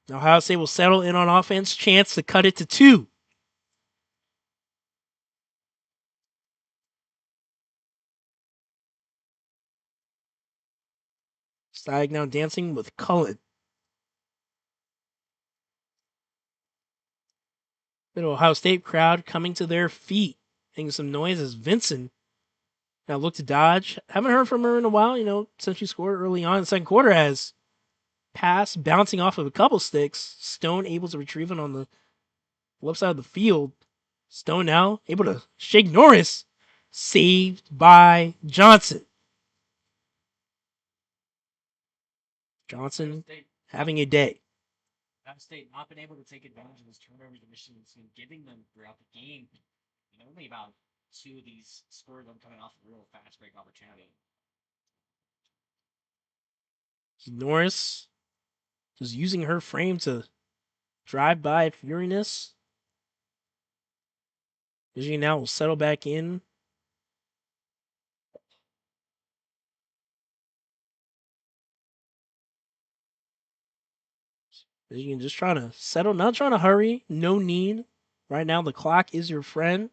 Now Ohio State will settle in on offense. Chance to cut it to 2. Steig now dancing with Cullen. The Ohio State crowd coming to their feet, making some noise as Vincent now look to dodge. Haven't heard from her in a while, since she scored early on in the second quarter as pass bouncing off of a couple sticks. Stone able to retrieve it on the left side of the field. Stone now able to shake Norris. Saved by Johnson. Johnson having a day. Ohio State not been able to take advantage of those turnovers the Michigan's been giving them throughout the game. Only about 2 of these scored them coming off a real fast break opportunity. Norris just using her frame to drive by Furiness. Michigan now will settle back in. Michigan just trying to settle, not trying to hurry. No need. Right now, the clock is your friend.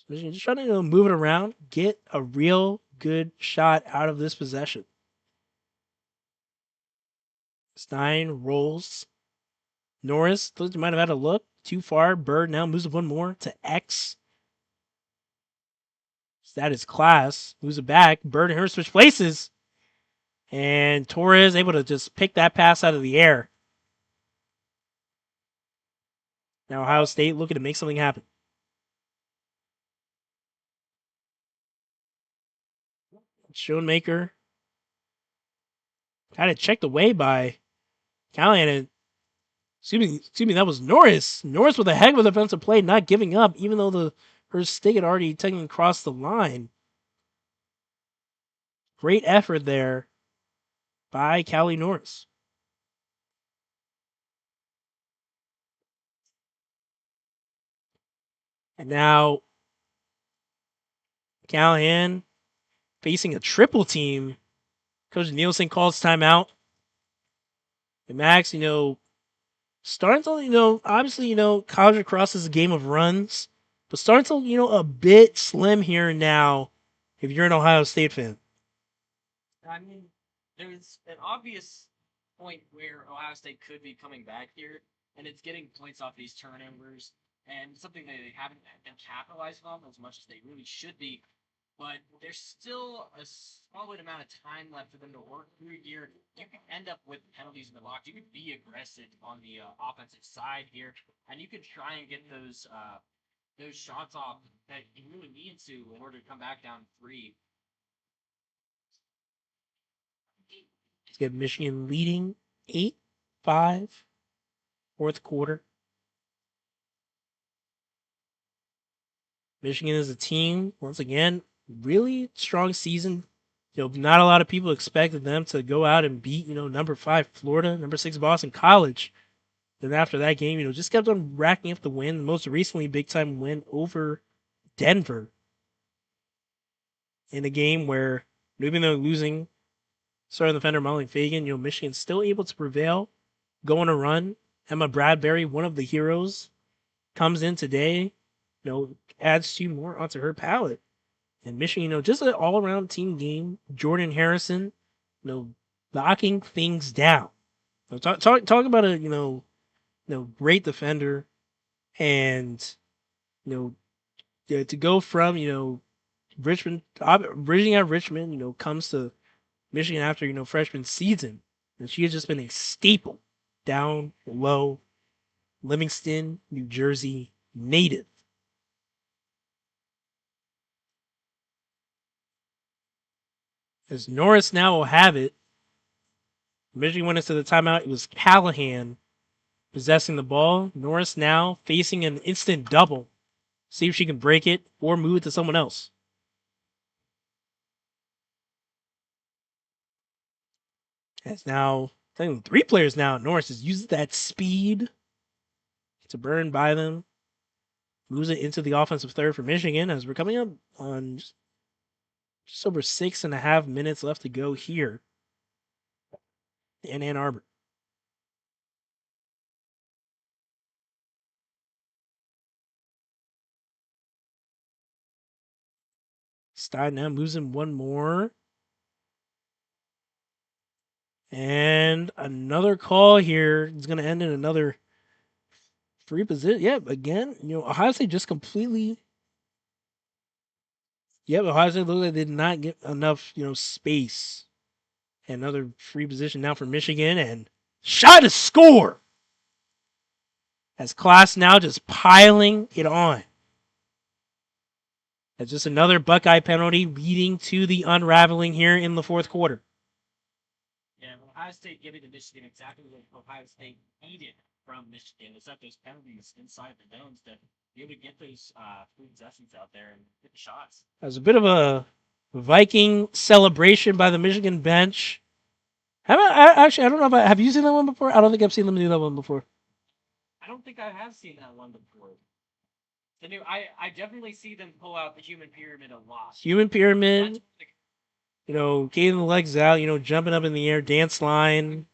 Michigan just trying to move it around, get a real good shot out of this possession. Stein rolls. Norris, thought you might have had a look. Too far. Bird now moves it one more to X. That is class. Moves it back. Bird and her switch places. And Torres able to just pick that pass out of the air. Now Ohio State looking to make something happen. Schoenmaker. Kind of checked away by Callahan. And excuse me, that was Norris. Norris with a heck of a defensive play, not giving up, even though her stick had already technically crossed the line. Great effort there by Callie Norris. And now Callahan facing a triple team. Coach Nielsen calls timeout. And Max, starting to, obviously, college lacrosse is a game of runs, but starting to, a bit slim here and now if you're an Ohio State fan. I mean, there's an obvious point where Ohio State could be coming back here, and it's getting points off these turnovers, and something that they haven't been capitalizing on as much as they really should be. But there's still a solid amount of time left for them to work through here. You can end up with penalties in the box. You could be aggressive on the offensive side here, and you can try and get those shots off that you really need to in order to come back down 3. Let's get Michigan leading 8-5, fourth quarter. Michigan is a team, once again, really strong season. Not a lot of people expected them to go out and beat, number 5 Florida, number 6 Boston College. Then after that game, just kept on racking up the win. Most recently, big time win over Denver in a game where, even though losing starting defender Molly Fagan, Michigan's still able to prevail, go on a run. Emma Bradbury, one of the heroes, comes in today, adds 2 more onto her palette. And Michigan, just an all-around team game. Jordan Harrison, locking things down. Talk about a, great defender. And, to go from, Richmond, bridging out Richmond, comes to Michigan after, freshman season. And she has just been a staple down low. Livingston, New Jersey native. As Norris now will have it. Michigan went into the timeout. It was Callahan possessing the ball. Norris now facing an instant double. See if she can break it or move it to someone else. As now, 3 players now. Norris has used that speed to burn by them. Moves it into the offensive third for Michigan as we're coming up on just over 6.5 minutes left to go here in Ann Arbor. Stein now moves in one more. And another call here is going to end in another free position. Yeah, again, Ohio State just completely. Yep, Ohio State looked like they did not get enough, space. Another free position now for Michigan, and shot to score. As Class now just piling it on. That's just another Buckeye penalty leading to the unraveling here in the fourth quarter. Yeah, Ohio State giving to Michigan exactly what Ohio State needed from Michigan. It's not those penalties inside the zones to be able to get those free possessions out there and get the shots. That was a bit of a Viking celebration by the Michigan bench. I don't know have you seen that one before? I don't think I've seen them do that one before. I don't think I have seen that one before. I definitely see them pull out the human pyramid a lot. Human pyramid. Getting the legs out, jumping up in the air, dance line.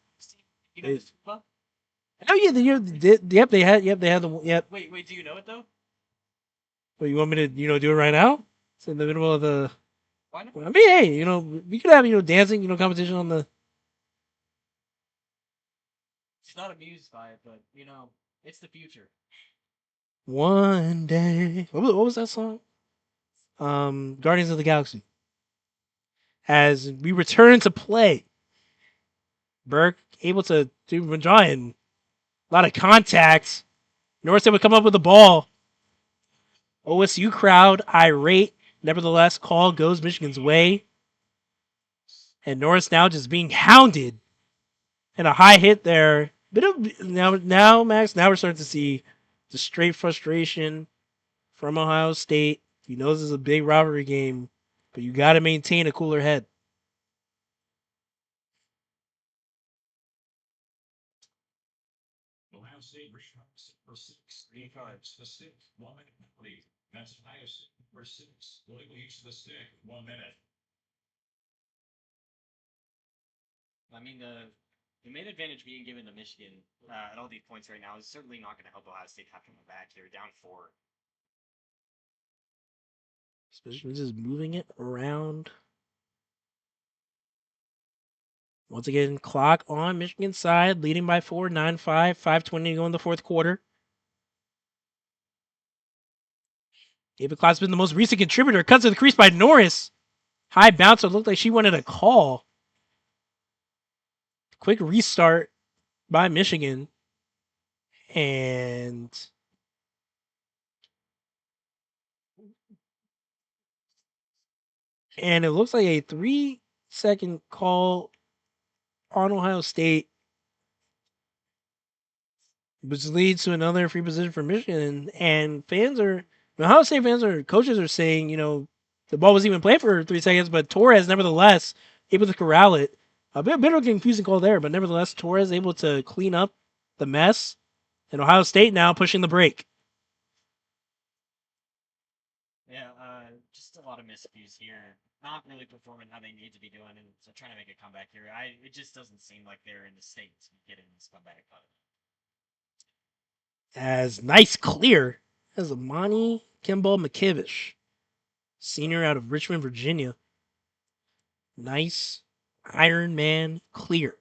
Oh yeah, yep, they had the yep. Wait, do you know it though? But you want me to do it right now? It's in the middle of the. Why not? I mean, hey, we could have dancing competition on the. She's not amused by it, but it's the future. One day. What was that song? Guardians of the Galaxy. As we return to play, Burke able to do drawing a lot of contacts. Norris would come up with the ball. OSU crowd irate. Nevertheless, call goes Michigan's way. And Norris now just being hounded. And a high hit there. Bit of now, Max. Now we're starting to see the straight frustration from Ohio State. He knows it's a big rivalry game, but you got to maintain a cooler head. Ohio State for 6, 3 cards, the stick, 1 minute penalty. That's Ohio State for 6, going each the stick, 1 minute. I mean, the main advantage being given to Michigan at all these points right now is certainly not going to help Ohio State have to come back here, down 4. Especially just moving it around. Once again, clock on Michigan's side, leading by 4, 9-5, 5:20 to go in the fourth quarter. David Klopp's been the most recent contributor. Cuts to the crease by Norris. High bouncer, looked like she wanted a call. Quick restart by Michigan. And it looks like a 3-second call on Ohio State, which leads to another free position for Michigan. And Ohio State coaches are saying, the ball was even played for 3 seconds, but Torres, nevertheless, able to corral it. A bit of a confusing call there, but nevertheless, Torres able to clean up the mess. And Ohio State now pushing the break. Yeah, just a lot of miscues here. Not really performing how they need to be doing, and so trying to make a comeback here. It just doesn't seem like they're in the state to be getting this comeback. As nice clear as Amani Kimball McKivish, senior out of Richmond, Virginia. Nice Iron Man clear.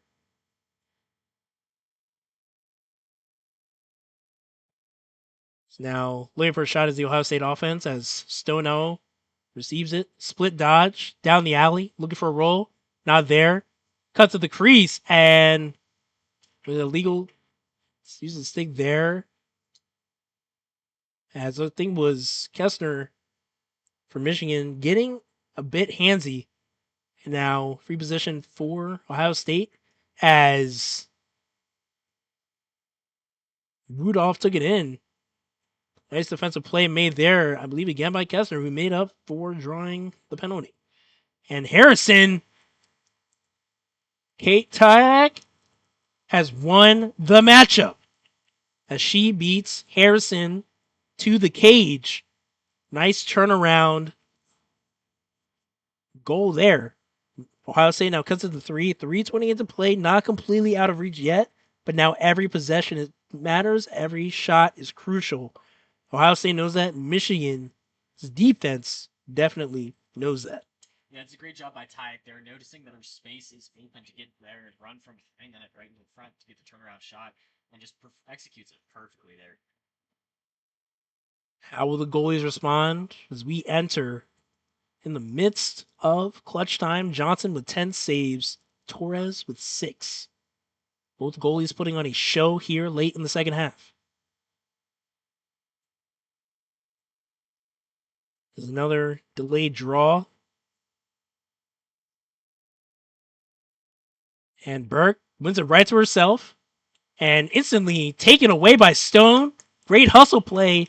Now looking for a shot as the Ohio State offense as Stono receives it. Split dodge down the alley, looking for a roll. Not there. Cut to the crease and with illegal. Use the stick there. As the thing was Kessner for Michigan getting a bit handsy. And now free position for Ohio State as Rudolph took it in. Nice defensive play made there, I believe, again by Kessler, who made up for drawing the penalty. And Harrison, Kate Tyak, has won the matchup as she beats Harrison to the cage. Nice turnaround goal there. Ohio State now cuts to the 3. 3:20 into play, not completely out of reach yet, but now every possession matters. Every shot is crucial. Ohio State knows that. Michigan's defense definitely knows that. Yeah, it's a great job by Tyak. They're noticing that her space is open to get there and run from behind that right in the front to get the turnaround shot, and just executes it perfectly there. How will the goalies respond as we enter in the midst of clutch time? Johnson with 10 saves, Torres with 6. Both goalies putting on a show here late in the second half. There's another delayed draw. And Burke wins it right to herself. And instantly taken away by Stone. Great hustle play.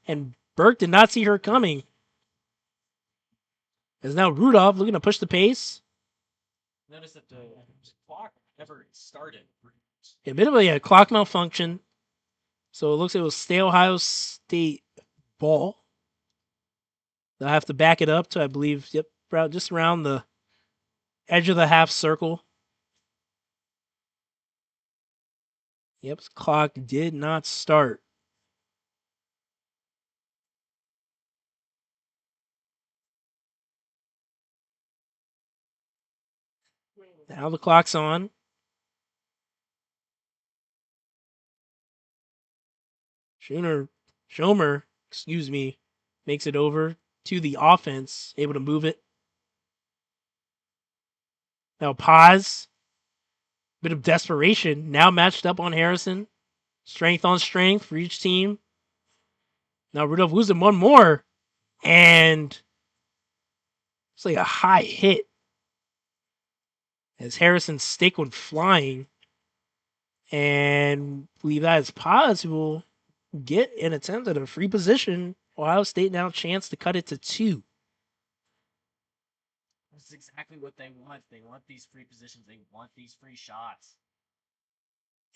And Burke did not see her coming. As now Rudolph looking to push the pace. Notice that the clock never started. A bit of a clock malfunction. So it looks like it will stay Ohio State ball. They'll have to back it up to, I believe, just around the edge of the half circle. Yep, clock did not start. Now the clock's on. Schomer, makes it over to the offense, able to move it. Now pause. Bit of desperation. Now matched up on Harrison. Strength on strength for each team. Now Rudolph losing one more. And it's like a high hit. As Harrison's stick went flying. And I believe that is pause who will get an attempt at a free position. Ohio State now chance to cut it to 2. That's exactly what they want. They want these free positions. They want these free shots.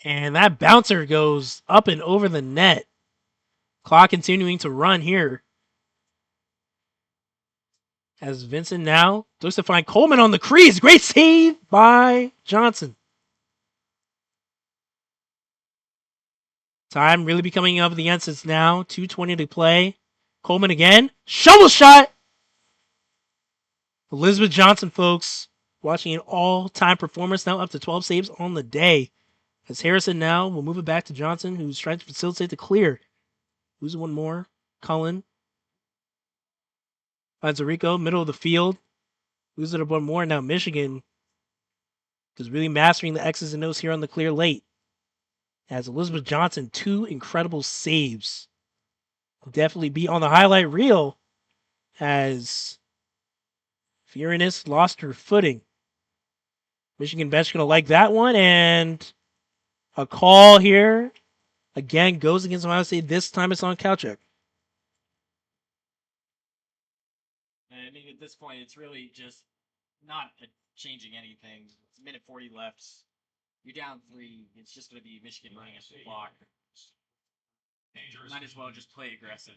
And that bouncer goes up and over the net. Clock continuing to run here. As Vincent now looks to find Coleman on the crease. Great save by Johnson. Time really becoming of the essence now. 2:20 to play. Coleman again. Shovel shot. Elizabeth Johnson, folks, watching an all-time performance now up to 12 saves on the day. As Harrison now will move it back to Johnson, who's trying to facilitate the clear. Losing one more. Cullen. Finds Rico, middle of the field. Losing it one more. Now Michigan is really mastering the X's and O's here on the clear late. As Elizabeth Johnson, 2 incredible saves. Definitely be on the highlight reel as Furious lost her footing. Michigan bench going to like that one. And a call here. Again, goes against Ohio State. This time it's on Kalchuk. I mean, at this point, it's really just not changing anything. It's a minute 40 left. You're down 3. It's just going to be Michigan running at the clock. Might as well just play aggressive.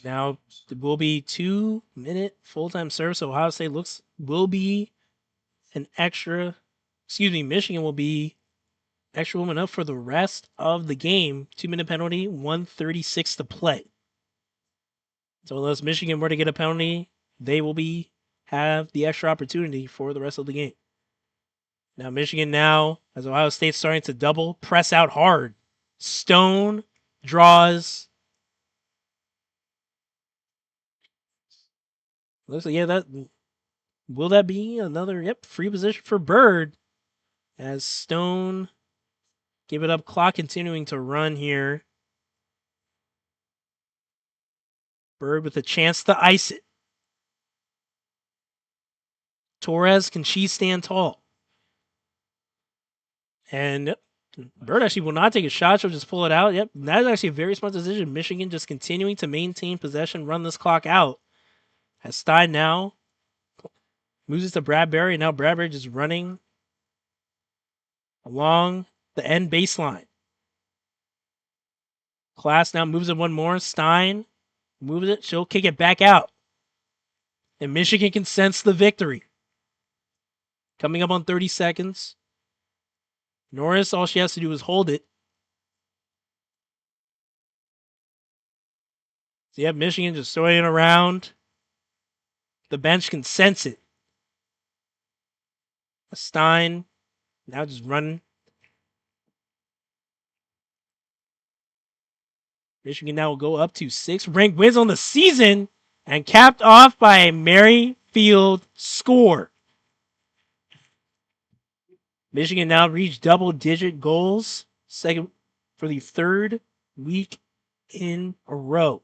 Now it will be 2-minute full-time service. So Ohio State will be an extra. Michigan will be extra woman up for the rest of the game. 2-minute penalty, 1:36 to play. So unless Michigan were to get a penalty, they will have the extra opportunity for the rest of the game. Now Michigan as Ohio State's starting to double, press out hard. Stone draws. Looks like, will that be another, free position for Bird as Stone give it up. Clock continuing to run here. Bird with a chance to ice it. Torres, can she stand tall? And Bird actually will not take a shot. She'll just pull it out. Yep, that is actually a very smart decision. Michigan just continuing to maintain possession, run this clock out. As Stein now moves it to Bradbury. Now Bradbury just running along the end baseline. Class now moves it one more. Stein moves it. She'll kick it back out. And Michigan can sense the victory. Coming up on 30 seconds. Norris, all she has to do is hold it. So you have Michigan just throwing it around. The bench can sense it. Stein now just running. Michigan now will go up to 6 ranked wins on the season and capped off by a Merrifield score. Michigan now reached double-digit goals, second for the 3rd week in a row.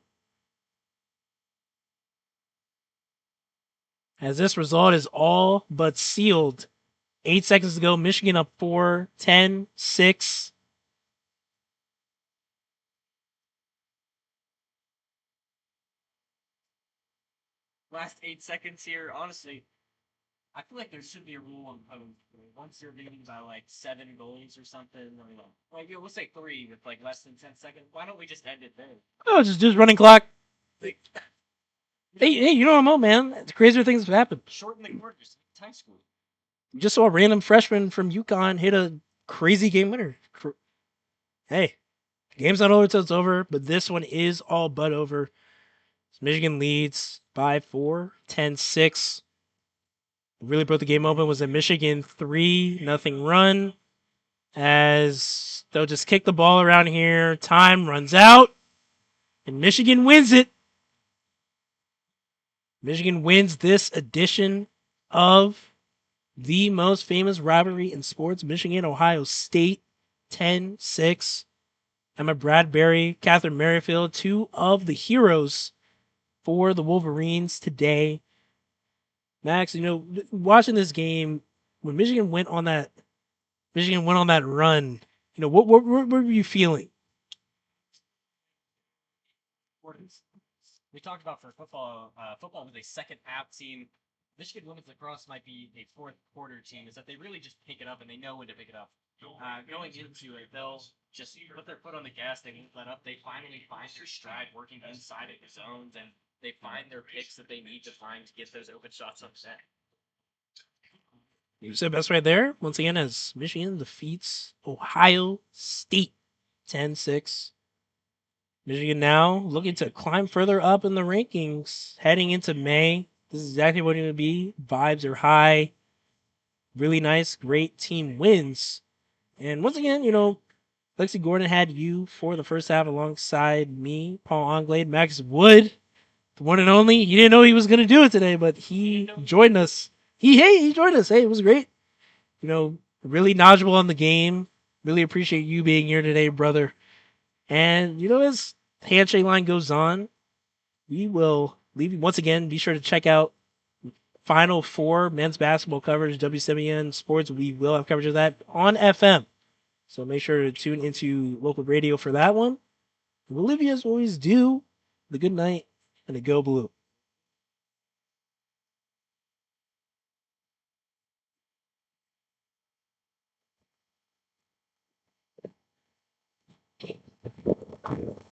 As this result is all but sealed. 8 seconds to go. Michigan up 4, 10, 6. Last 8 seconds here. Honestly, I feel like there should be a rule of once you're leading by like 7 goals or something, or like we'll say 3 with like less than 10 seconds. Why don't we just end it there? Oh, just running clock. Like, Hey, you know what, man? It's crazier things have happened. shorten the quarters, time school. Just saw a random freshman from UConn hit a crazy game winner. Hey, the game's not over till it's over, but this one is all but over. Michigan leads by 4, 10-6. Really broke the game open was a Michigan 3-0 run. As they'll just kick the ball around here. Time runs out. And Michigan wins it. Michigan wins this edition of the most famous rivalry in sports, Michigan, Ohio State, 10-6. Emma Bradbury, Catherine Merrifield, two of the heroes for the Wolverines today. Max, watching this game, when Michigan went on that run, what were you feeling? We talked about for football. Football was a second half team. Michigan women's lacrosse might be a fourth quarter team. Is that they really just pick it up and they know when to pick it up. Going into it, they'll just put their foot on the gas. They won't let up. They finally find their stride working inside of the zones, and they find their picks that they need to find to get those open shots upset. You said best right there. Once again, as Michigan defeats Ohio State 10-6. Michigan now looking to climb further up in the rankings heading into May. This is exactly what it would be. Vibes are high. Really nice, great team wins. And once again, Lexi Gordon had you for the first half alongside me, Paul Anglade, Max Wood, the one and only. He didn't know he was going to do it today, but he joined us. He joined us. Hey, it was great. Really knowledgeable on the game. Really appreciate you being here today, brother. And, as the handshake line goes on, we will leave you once again. Be sure to check out Final Four men's basketball coverage, WCBN Sports. We will have coverage of that on FM. So make sure to tune into local radio for that one. We'll leave you as always do. The good night and the go blue.